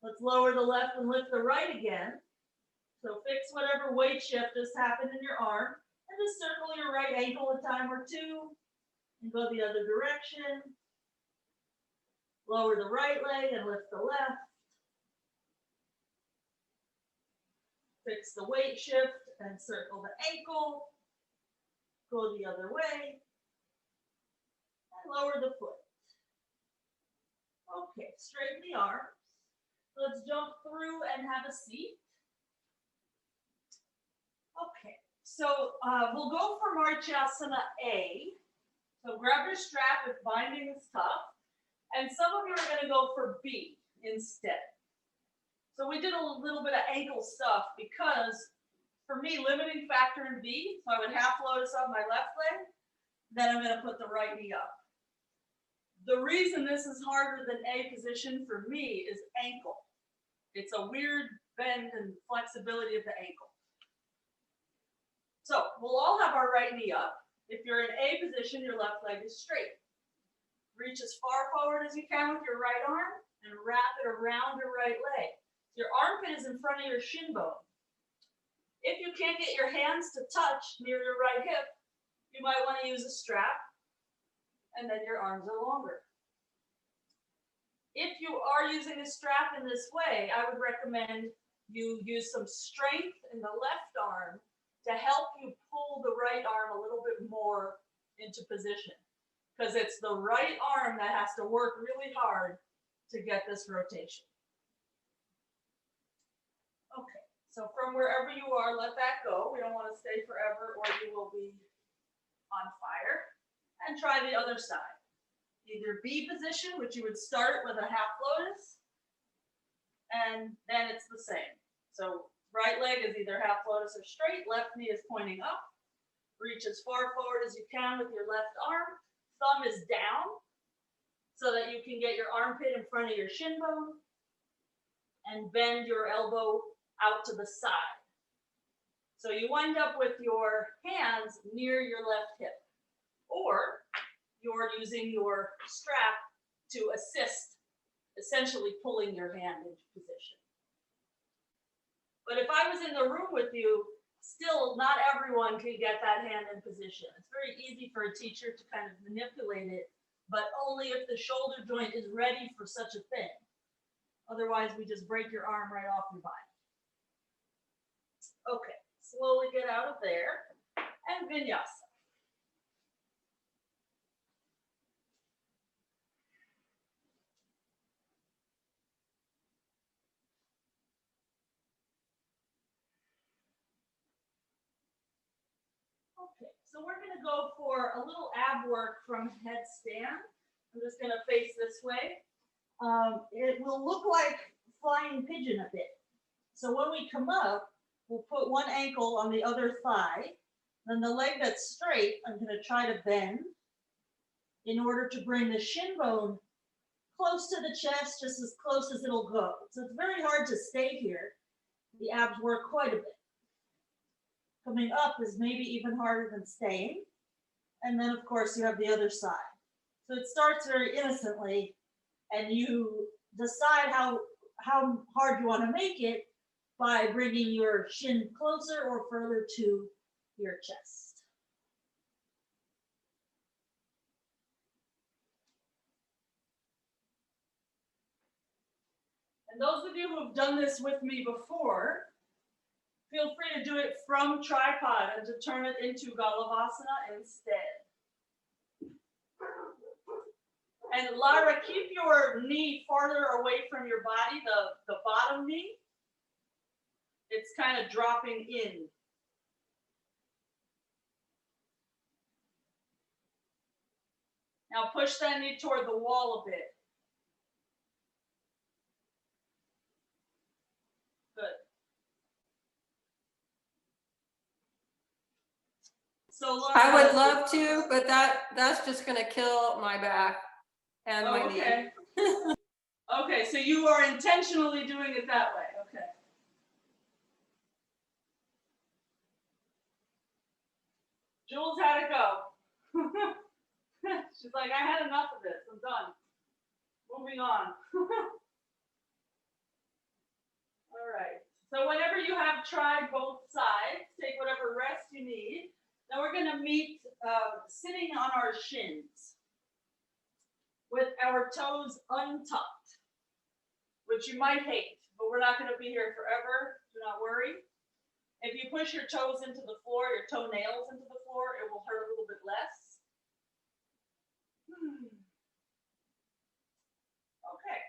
Let's lower the left and lift the right again. So fix whatever weight shift just happened in your arm. And just circle your right ankle a time or two. And go the other direction. Lower the right leg and lift the left. Fix the weight shift and circle the ankle. Go the other way. And lower the foot. Okay, straighten the arms. Let's jump through and have a seat. Okay, so we'll go for Marichyasana A. So grab your strap if binding is tough. And some of you are going to go for B instead. So we did a little bit of ankle stuff because for me, limiting factor in B, so I would half lotus up my left leg, then I'm going to put the right knee up. The reason this is harder than A position for me is ankle. It's a weird bend and flexibility of the ankle. So we'll all have our right knee up. If you're in A position, your left leg is straight. Reach as far forward as you can with your right arm and wrap it around your right leg. Your armpit is in front of your shin bone. If you can't get your hands to touch near your right hip, you might want to use a strap, and then your arms are longer. If you are using a strap in this way, I would recommend you use some strength in the left arm to help you pull the right arm a little bit more into position, because it's the right arm that has to work really hard to get this rotation. Okay, so from wherever you are, let that go. We don't want to stay forever or you will be on fire. And try the other side. Either B position, which you would start with a half lotus, and then it's the same. So right leg is either half lotus or straight, left knee is pointing up. Reach as far forward as you can with your left arm. Thumb is down so that you can get your armpit in front of your shin bone, and bend your elbow out to the side. So you wind up with your hands near your left hip, or you're using your strap to assist, essentially pulling your hand into position. But if I was in the room with you, still not everyone can get that hand in position. It's very easy for a teacher to kind of manipulate it, but only if the shoulder joint is ready for such a thing. Otherwise, we just break your arm right off your body. Okay, slowly get out of there, and vinyasa. Okay, so we're going to go for a little ab work from headstand. I'm just going to face this way. It will look like flying pigeon a bit. So when we come up, we'll put one ankle on the other thigh. Then the leg that's straight, I'm going to try to bend in order to bring the shin bone close to the chest, just as close as it'll go. So it's very hard to stay here. The abs work quite a bit. Coming up is maybe even harder than staying. And then, of course, you have the other side. So it starts very innocently, and you decide how hard you want to make it by bringing your shin closer or further to your chest. And those of you who have done this with me before, feel free to do it from tripod and to turn it into Galavasana instead. And Lara, keep your knee farther away from your body, the bottom knee. It's kind of dropping in. Now push that knee toward the wall a bit. Good. So Laura, I would love to, but that's just going to kill my back and my knee. Okay, so you are intentionally doing it that way. Okay. Jules had to go. She's like, I had enough of this. I'm done. Moving on. All right. So whenever you have tried both sides, take whatever rest you need. Now we're going to meet sitting on our shins with our toes untucked, which you might hate, but we're not going to be here forever. Do not worry. If you push your toes into the floor, your toenails into the floor, it will hurt a little bit less. Okay.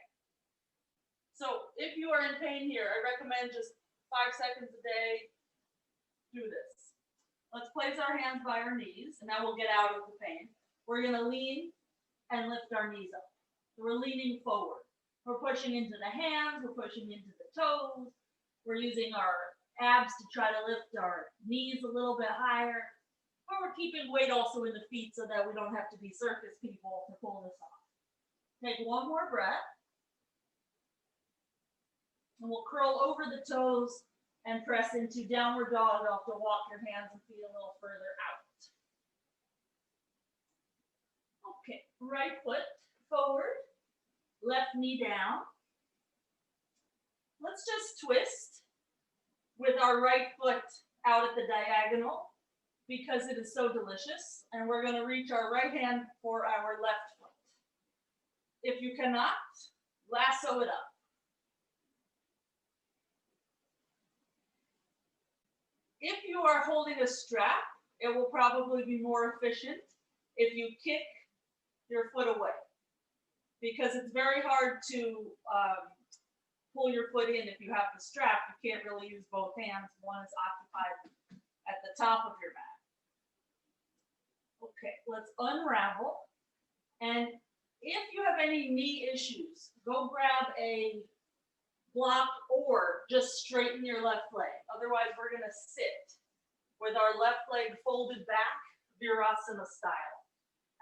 So if you are in pain here, I recommend just 5 seconds a day. Do this. Let's place our hands by our knees, and now we'll get out of the pain. We're going to lean and lift our knees up. So we're leaning forward. We're pushing into the hands. We're pushing into the toes. We're using our abs to try to lift our knees a little bit higher. But we're keeping weight also in the feet so that we don't have to be circus people to pull this off. Take one more breath. And we'll curl over the toes and press into downward dog. You'll have to walk your hands and feet a little further out. Okay, right foot forward, left knee down. Let's just twist with our right foot out at the diagonal because it is so delicious. And we're going to reach our right hand for our left foot. If you cannot, lasso it up. If you are holding a strap, it will probably be more efficient if you kick your foot away, because it's very hard to pull your foot in if you have the strap. You can't really use both hands. One is occupied at the top of your mat. Okay, let's unravel. And if you have any knee issues, go grab a block or just straighten your left leg. Otherwise, we're going to sit with our left leg folded back, Virasana style.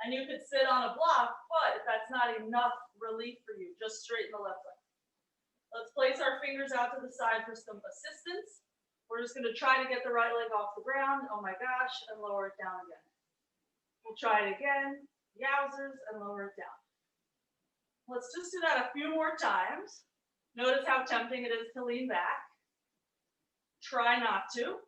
And you could sit on a block, but if that's not enough relief for you, just straighten the left leg. Let's place our fingers out to the side for some assistance. We're just going to try to get the right leg off the ground. Oh my gosh, and lower it down again. We'll try it again. Yowzers, and lower it down. Let's just do that a few more times. Notice how tempting it is to lean back. Try not to.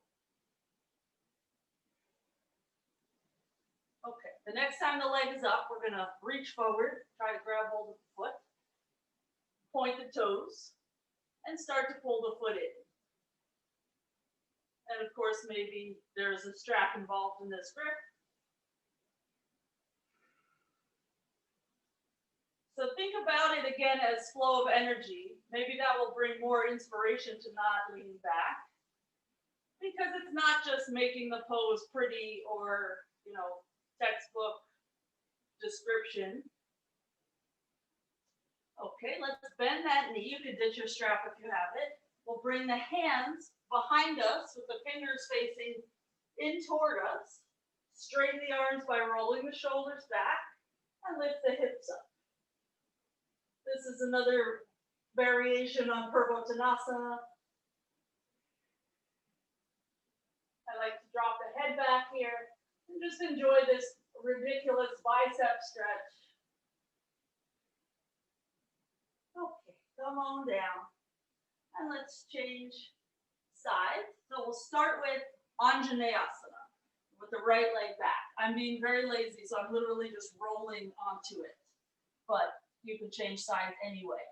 Okay, the next time the leg is up, we're going to reach forward, try to grab hold of the foot, point the toes, and start to pull the foot in. And of course, maybe there's a strap involved in this grip. So think about it again as flow of energy. Maybe that will bring more inspiration to not lean back, because it's not just making the pose pretty or, you know, textbook description. Okay, let's bend that knee. You can ditch your strap if you have it. We'll bring the hands behind us with the fingers facing in toward us. Straighten the arms by rolling the shoulders back and lift the hips up. This is another variation on Purvottanasana. I like to drop the head back here and just enjoy this ridiculous bicep stretch. Okay, come on down. And let's change sides. So we'll start with Anjaneasanas with the right leg back. I'm being very lazy, so I'm literally just rolling onto it. But you can change sides anyway.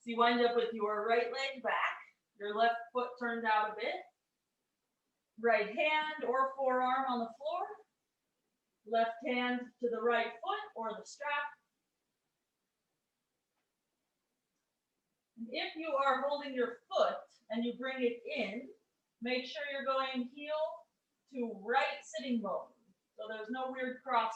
So you wind up with your right leg back, your left foot turned out a bit, right hand or forearm on the floor, left hand to the right foot or the strap. If you are holding your foot and you bring it in, make sure you're going heel to right sitting bone. So there's no weird cross.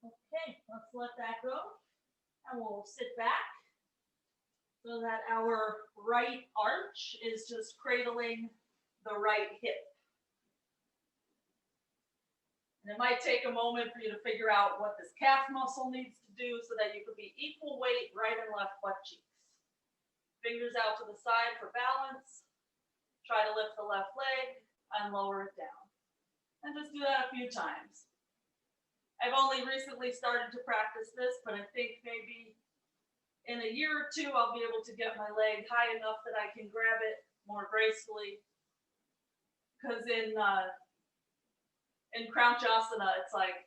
Okay, let's let that go. And we'll sit back so that our right arch is just cradling the right hip. And it might take a moment for you to figure out what this calf muscle needs to do so that you can be equal weight right and left butt cheeks. Fingers out to the side for balance. Try to lift the left leg and lower it down. And just do that a few times. I've only recently started to practice this, but I think maybe in a year or two, I'll be able to get my leg high enough that I can grab it more gracefully. Because in Krounchasana, it's like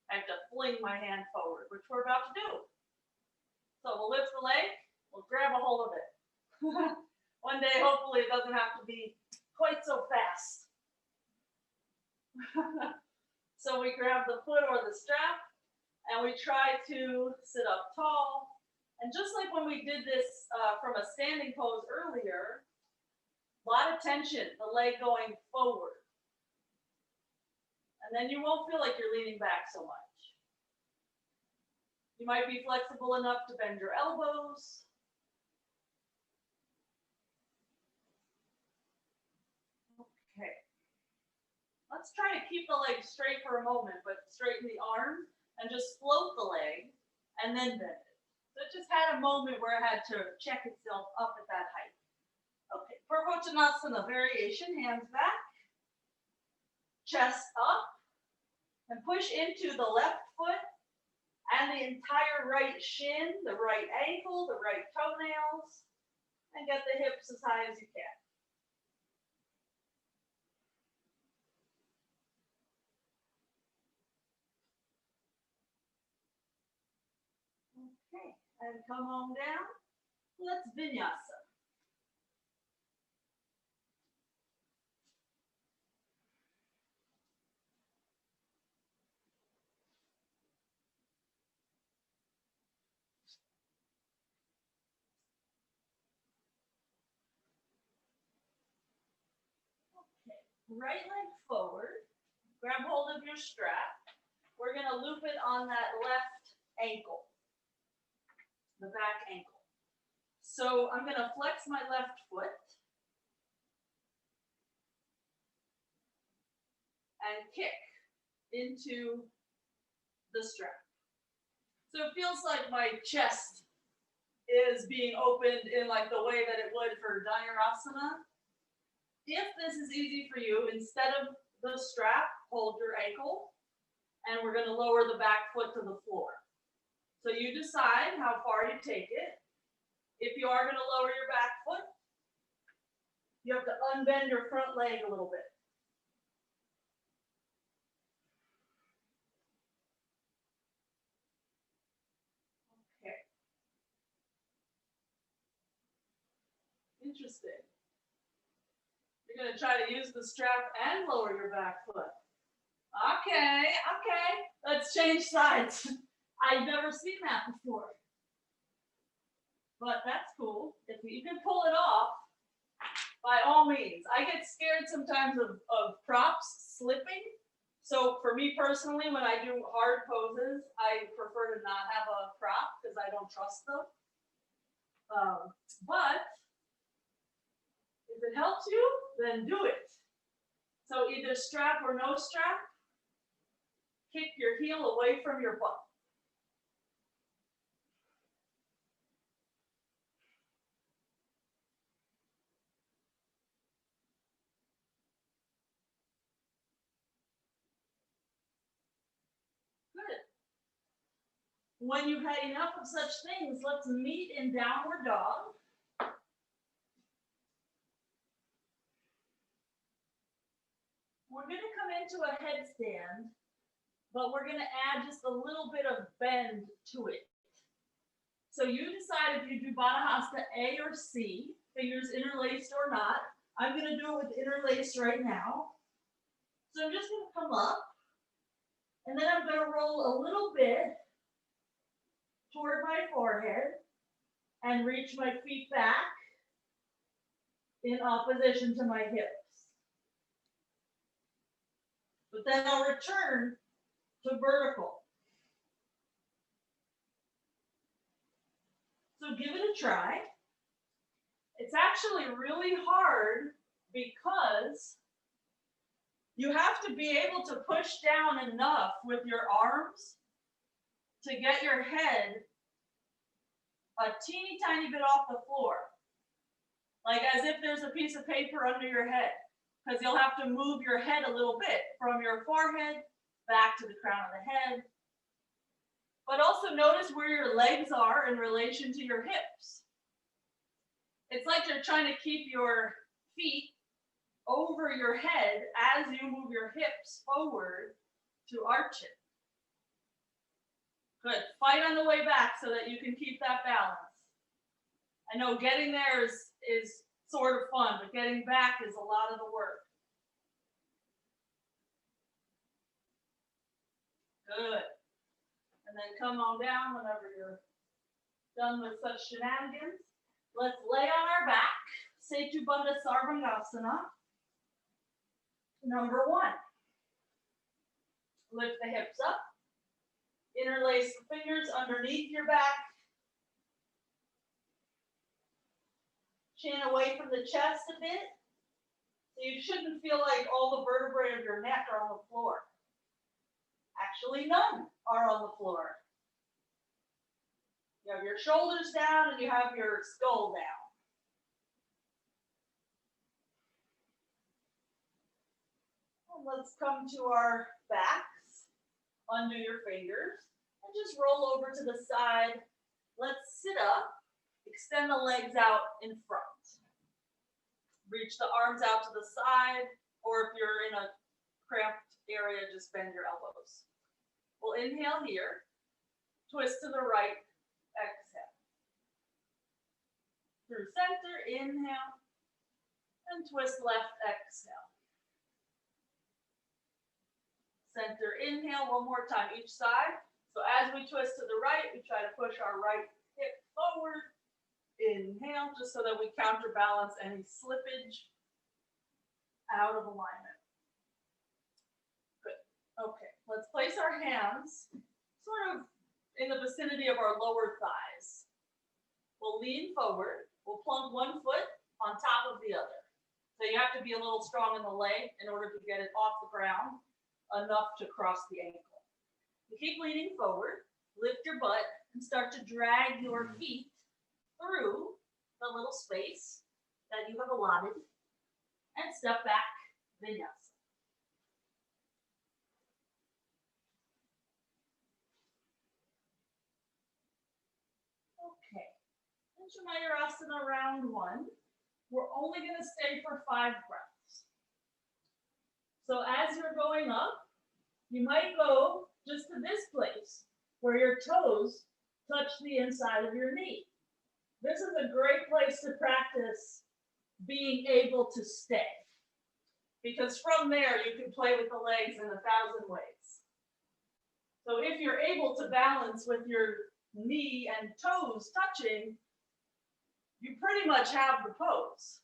I have to fling my hand forward, which we're about to do. So we'll lift the leg, we'll grab a hold of it. One day, hopefully, it doesn't have to be quite so fast. So we grab the foot or the strap, and we try to sit up tall. And just like when we did this from a standing pose earlier, a lot of tension, the leg going forward. And then you won't feel like you're leaning back so much. You might be flexible enough to bend your elbows. Okay. Let's try to keep the leg straight for a moment, but straighten the arm and just float the leg and then bend it. So it just had a moment where it had to check itself up at that height. Okay, Purvottanasana variation, hands back, chest up, and push into the left foot and the entire right shin, the right ankle, the right toenails, and get the hips as high as you can. Okay, and come on down. Let's vinyasa. Okay, right leg forward. Grab hold of your strap. We're going to loop it on that left ankle, the back ankle. So I'm going to flex my left foot and kick into the strap. So it feels like my chest is being opened in like the way that it would for Dhanurasana. If this is easy for you, instead of the strap, hold your ankle, and we're going to lower the back foot to the floor. So you decide how far you take it. If you are going to lower your back foot, you have to unbend your front leg a little bit. Okay. Interesting. You're going to try to use the strap and lower your back foot. Okay, okay. Let's change sides. I've never seen that before. But that's cool. If you can pull it off, by all means. I get scared sometimes of props slipping. So for me personally, when I do hard poses, I prefer to not have a prop because I don't trust them. But if it helps you, then do it. So either strap or no strap, kick your heel away from your butt. Good. When you've had enough of such things, let's meet in downward dog. We're going to come into a headstand, but we're going to add just a little bit of bend to it. So you decide if you do Baddha Hasta A or C, fingers interlaced or not. I'm going to do it with interlaced right now. So I'm just going to come up, and then I'm going to roll a little bit toward my forehead and reach my feet back in opposition to my hips. But then I'll return to vertical. So give it a try. It's actually really hard because you have to be able to push down enough with your arms to get your head a teeny tiny bit off the floor. Like as if there's a piece of paper under your head, because you'll have to move your head a little bit from your forehead back to the crown of the head. But also notice where your legs are in relation to your hips. It's like you're trying to keep your feet over your head as you move your hips forward to arch it. Good. Fight on the way back so that you can keep that balance. I know getting there is sort of fun, but getting back is a lot of the work. Good. And then come on down whenever you're done with such shenanigans. Let's lay on our back. Setu Bandha Sarvangasana. Number 1. Lift the hips up. Interlace the fingers underneath your back. Chin away from the chest a bit. So you shouldn't feel like all the vertebrae of your neck are on the floor. Actually, none are on the floor. You have your shoulders down and you have your skull down. let's come to our backs. Undo your fingers and just roll over to the side. Let's sit up. Extend the legs out in front. Reach the arms out to the side, or if you're in a cramped area, just bend your elbows. We'll inhale here. Twist to the right. Exhale. Through center, inhale. And twist left, exhale. Center, inhale, one more time each side. So as we twist to the right, we try to push our right hip forward. Inhale, just so that we counterbalance any slippage out of alignment. Good. Okay, let's place our hands sort of in the vicinity of our lower thighs. We'll lean forward. We'll plunk one foot on top of the other. So you have to be a little strong in the leg in order to get it off the ground enough to cross the ankle. You keep leaning forward, lift your butt, and start to drag your feet through the little space that you have allotted, and step back, vinyasa. Okay, Anjaneasana round one. We're only going to stay for 5 breaths. So as you're going up, you might go just to this place where your toes touch the inside of your knee. This is a great place to practice being able to stay, because from there you can play with the legs in 1,000 ways. So if you're able to balance with your knee and toes touching, you pretty much have the pose.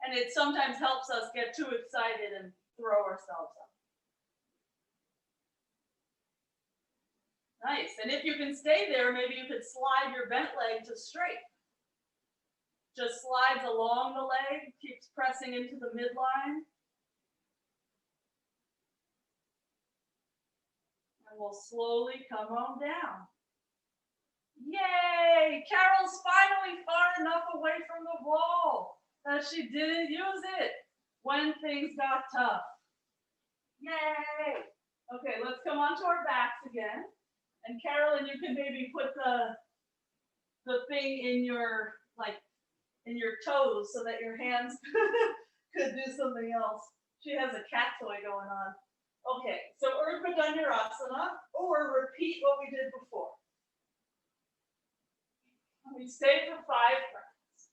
And it sometimes helps us get too excited and throw ourselves up. Nice. And if you can stay there, maybe you could slide your bent leg to straight. Just slides along the leg, keeps pressing into the midline. And we'll slowly come on down. Yay! Carol's finally far enough away from the wall that she didn't use it when things got tough. Yay! Okay, let's come onto our backs again. And Carolyn, you can maybe put the thing in your toes so that your hands could do something else. She has a cat toy going on. Okay, so Urdhva Dhanurasana, or repeat what we did before. We stay for 5 breaths.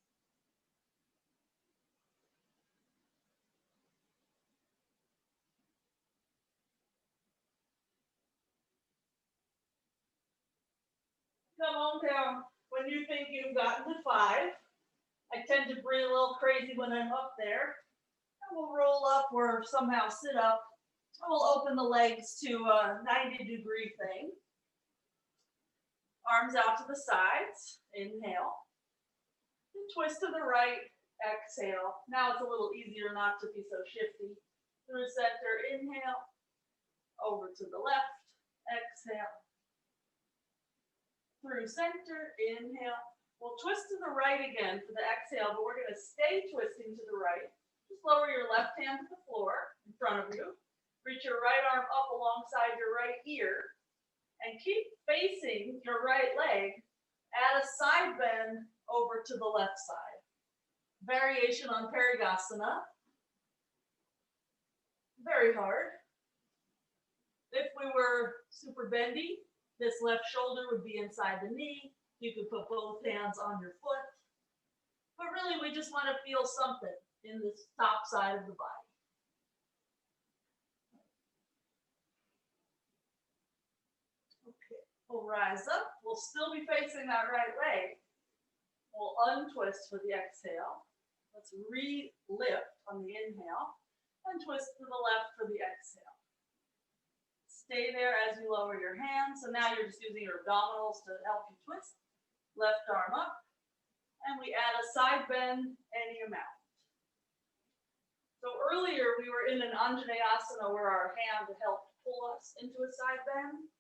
Come on down when you think you've gotten to 5. I tend to breathe a little crazy when I'm up there. And we'll roll up or somehow sit up. And we'll open the legs to a 90-degree thing. Arms out to the sides. Inhale. And twist to the right. Exhale. Now it's a little easier not to be so shifty. Through center. Inhale. Over to the left. Exhale. Through center. Inhale. We'll twist to the right again for the exhale, but we're going to stay twisting to the right. Just lower your left hand to the floor in front of you. Reach your right arm up alongside your right ear. And keep facing your right leg. Add a side bend over to the left side. Variation on Marichyasana. Very hard. If we were super bendy, this left shoulder would be inside the knee. You could put both hands on your foot. But really, we just want to feel something in this top side of the body. Okay, we'll rise up. We'll still be facing that right leg. We'll untwist for the exhale. Let's re-lift on the inhale and twist to the left for the exhale. Stay there as you lower your hands. So now you're just using your abdominals to help you twist. Left arm up, and we add a side bend any amount. So earlier we were in an Anjaneasana where our hand helped pull us into a side bend.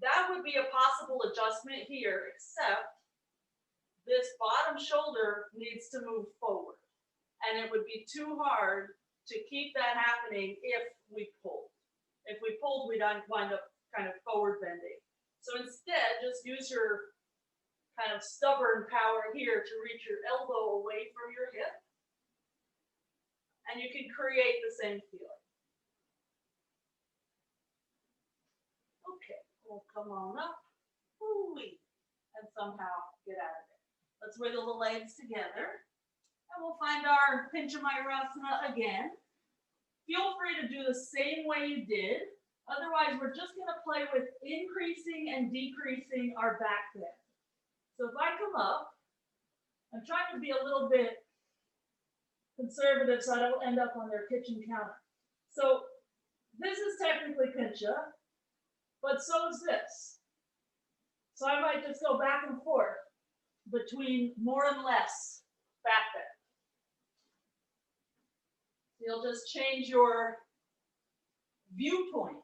That would be a possible adjustment here, except this bottom shoulder needs to move forward, and it would be too hard to keep that happening if we pulled. If we pulled, we'd wind up kind of forward bending. So instead, just use your kind of stubborn power here to reach your elbow away from your hip. And you can create the same feeling. Okay, we'll come on up. Ooh-wee, and somehow get out of it. Let's wiggle the legs together. And we'll find our Paschimottanasana again. Feel free to do the same way you did. Otherwise, we're just going to play with increasing and decreasing our back bend. So if I come up, I'm trying to be a little bit conservative so I don't end up on their kitchen counter. So this is technically pincha, but so is this. So I might just go back and forth between more and less back bend. You'll just change your viewpoint.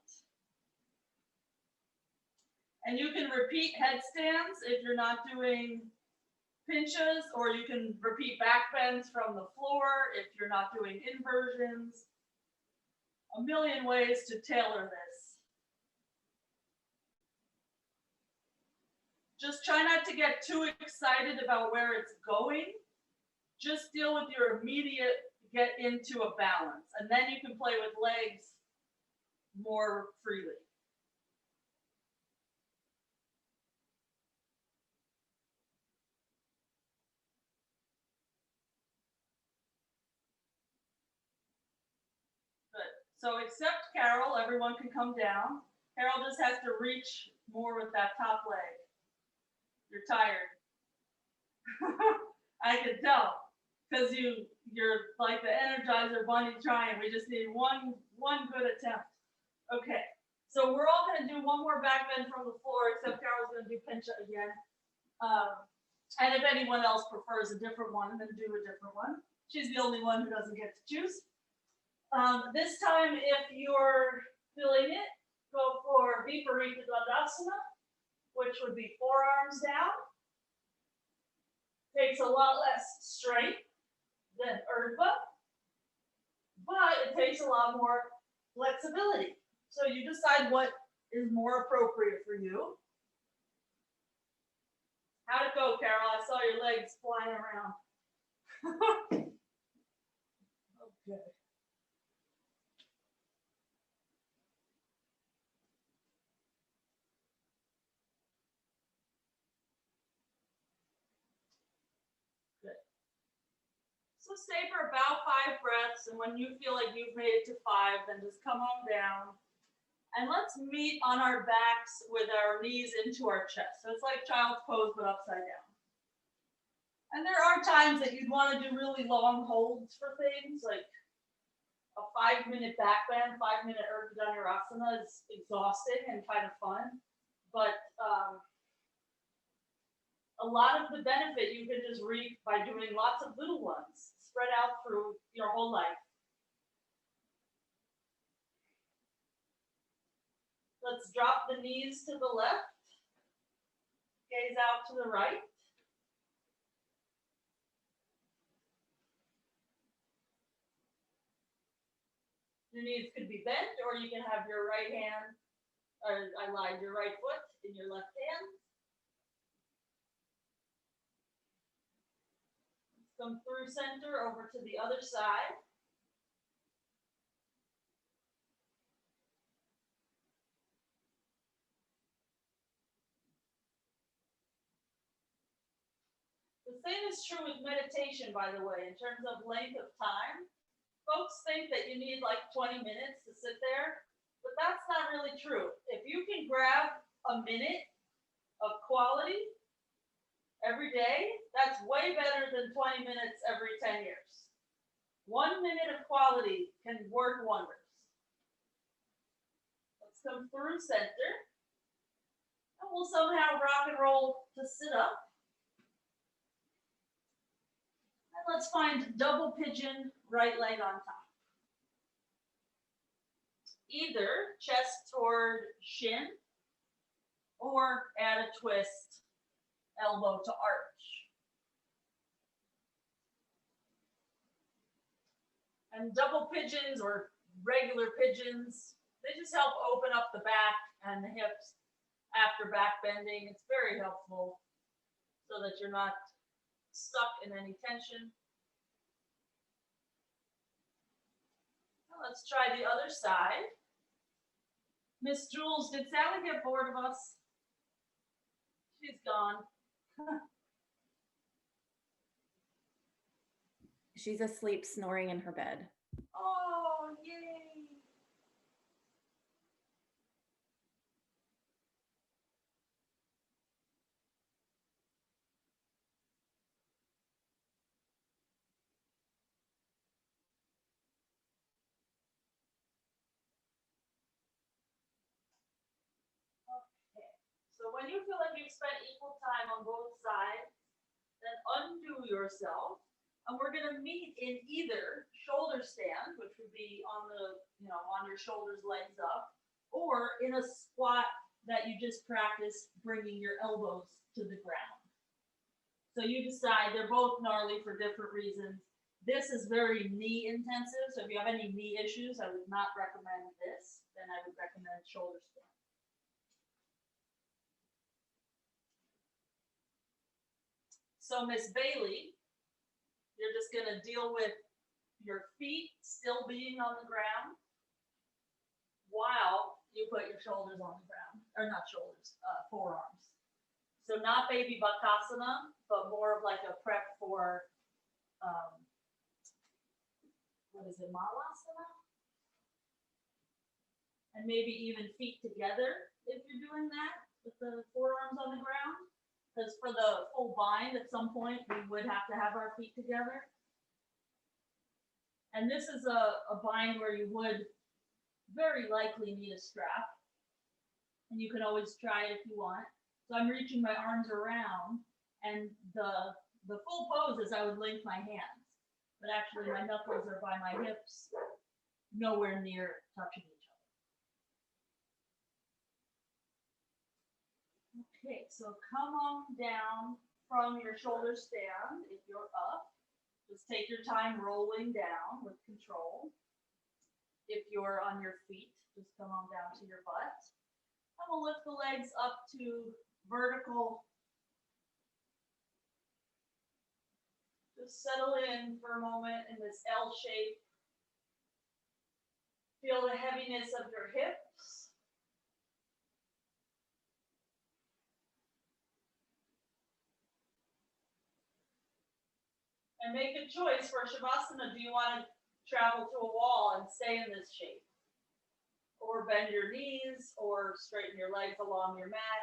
And you can repeat headstands if you're not doing pinches, or you can repeat back bends from the floor if you're not doing inversions. A million ways to tailor this. Just try not to get too excited about where it's going. Just deal with your immediate get into a balance, and then you can play with legs more freely. Good. So except Carol, everyone can come down. Carol just has to reach more with that top leg. You're tired. I can tell, because you're like the Energizer Bunny trying. We just need one good attempt. Okay, so we're all going to do one more back bend from the floor, except Carol's going to do pincha again. And if anyone else prefers a different one, then do a different one. She's the only one who doesn't get to choose. This time, if you're feeling it, go for Urdhva Dhanurasana, which would be forearms down. Takes a lot less strength than Urdhva, but it takes a lot more flexibility. So you decide what is more appropriate for you. How'd it go, Carol? I saw your legs flying around. Okay. So stay for about 5 breaths, and when you feel like you've made it to 5, then just come on down. And let's meet on our backs with our knees into our chest. So it's like child's pose, but upside down. And there are times that you'd want to do really long holds for things, like a 5-minute back bend, 5-minute Urdhva Dhanurasana is exhausting and kind of fun. But a lot of the benefit you can just reap by doing lots of little ones, spread out through your whole life. Let's drop the knees to the left, gaze out to the right. Your knees could be bent, or you can have your right hand, or I lied, your right foot in your left hand. Come through center over to the other side. The same is true with meditation, by the way, in terms of length of time. Folks think that you need like 20 minutes to sit there, but that's not really true. If you can grab a minute of quality every day, that's way better than 20 minutes every 10 years. 1 minute of quality can work wonders. Let's come through center. And we'll somehow rock and roll to sit up. And let's find double pigeon, right leg on top. Either chest toward shin, or add a twist, elbow to arch. And double pigeons or regular pigeons, they just help open up the back and the hips after back bending. It's very helpful so that you're not stuck in any tension. Now let's try the other side. Miss Jules, did Sally get bored of us? She's gone. She's asleep, snoring in her bed. Oh, yay. Okay, so when you feel like you've spent equal time on both sides, then undo yourself. And we're going to meet in either shoulder stand, which would be on the, on your shoulders, legs up, or in a squat that you just practice bringing your elbows to the ground. So you decide. They're both gnarly for different reasons. This is very knee intensive. So if you have any knee issues, I would not recommend this. Then I would recommend shoulder stand. So Miss Bailey, you're just going to deal with your feet still being on the ground while you put your shoulders on the ground, or not shoulders, forearms. So not baby Bakasana, but more of like a prep for, what is it, Malasana? And maybe even feet together if you're doing that with the forearms on the ground. Because for the full bind, at some point, we would have to have our feet together. And this is a bind where you would very likely need a strap. And you can always try it if you want. So I'm reaching my arms around, and the full pose is I would link my hands. But actually, my knuckles are by my hips, nowhere near touching each other. Okay, so come on down from your shoulder stand if you're up. Just take your time rolling down with control. If you're on your feet, just come on down to your butt. And we'll lift the legs up to vertical. Just settle in for a moment in this L shape. Feel the heaviness of your hips. And make a choice for Shavasana. Do you want to travel to a wall and stay in this shape? Or bend your knees, or straighten your legs along your mat?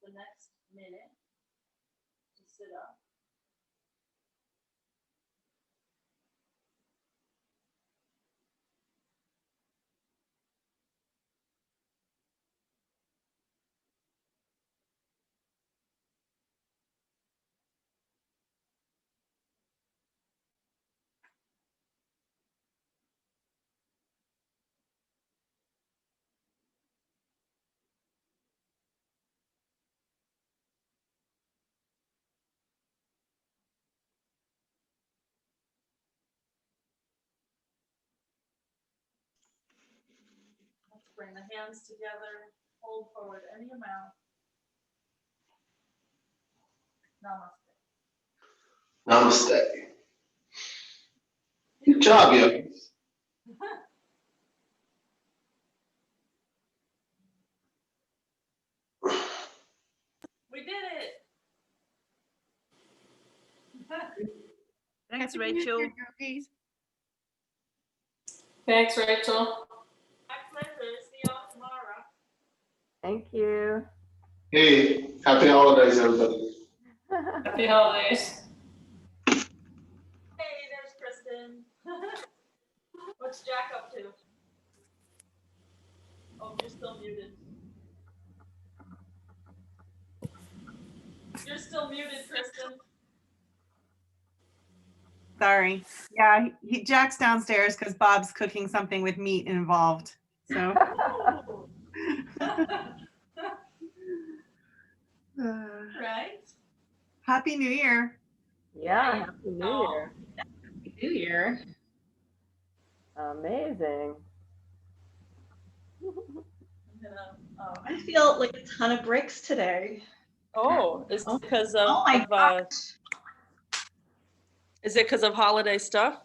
the next minute to sit up. Let's bring the hands together, hold forward any amount. Namaste. Namaste. Good job, yogis. We did it. Thanks, Rachel. Thanks, Rachel. My pleasure. See y'all tomorrow. Thank you. Hey, happy holidays, everybody. Happy holidays. Hey, there's Kristen. What's Jack up to? Oh, you're still muted. You're still muted, Kristen. Sorry. Yeah, Jack's downstairs because Bob's cooking something with meat involved. So. Right? Happy New Year. Yeah, Happy New Oh. Year. Happy New Year. Amazing. I feel like a ton of bricks today. Oh, is it because of Oh my gosh. is it because of holiday stuff?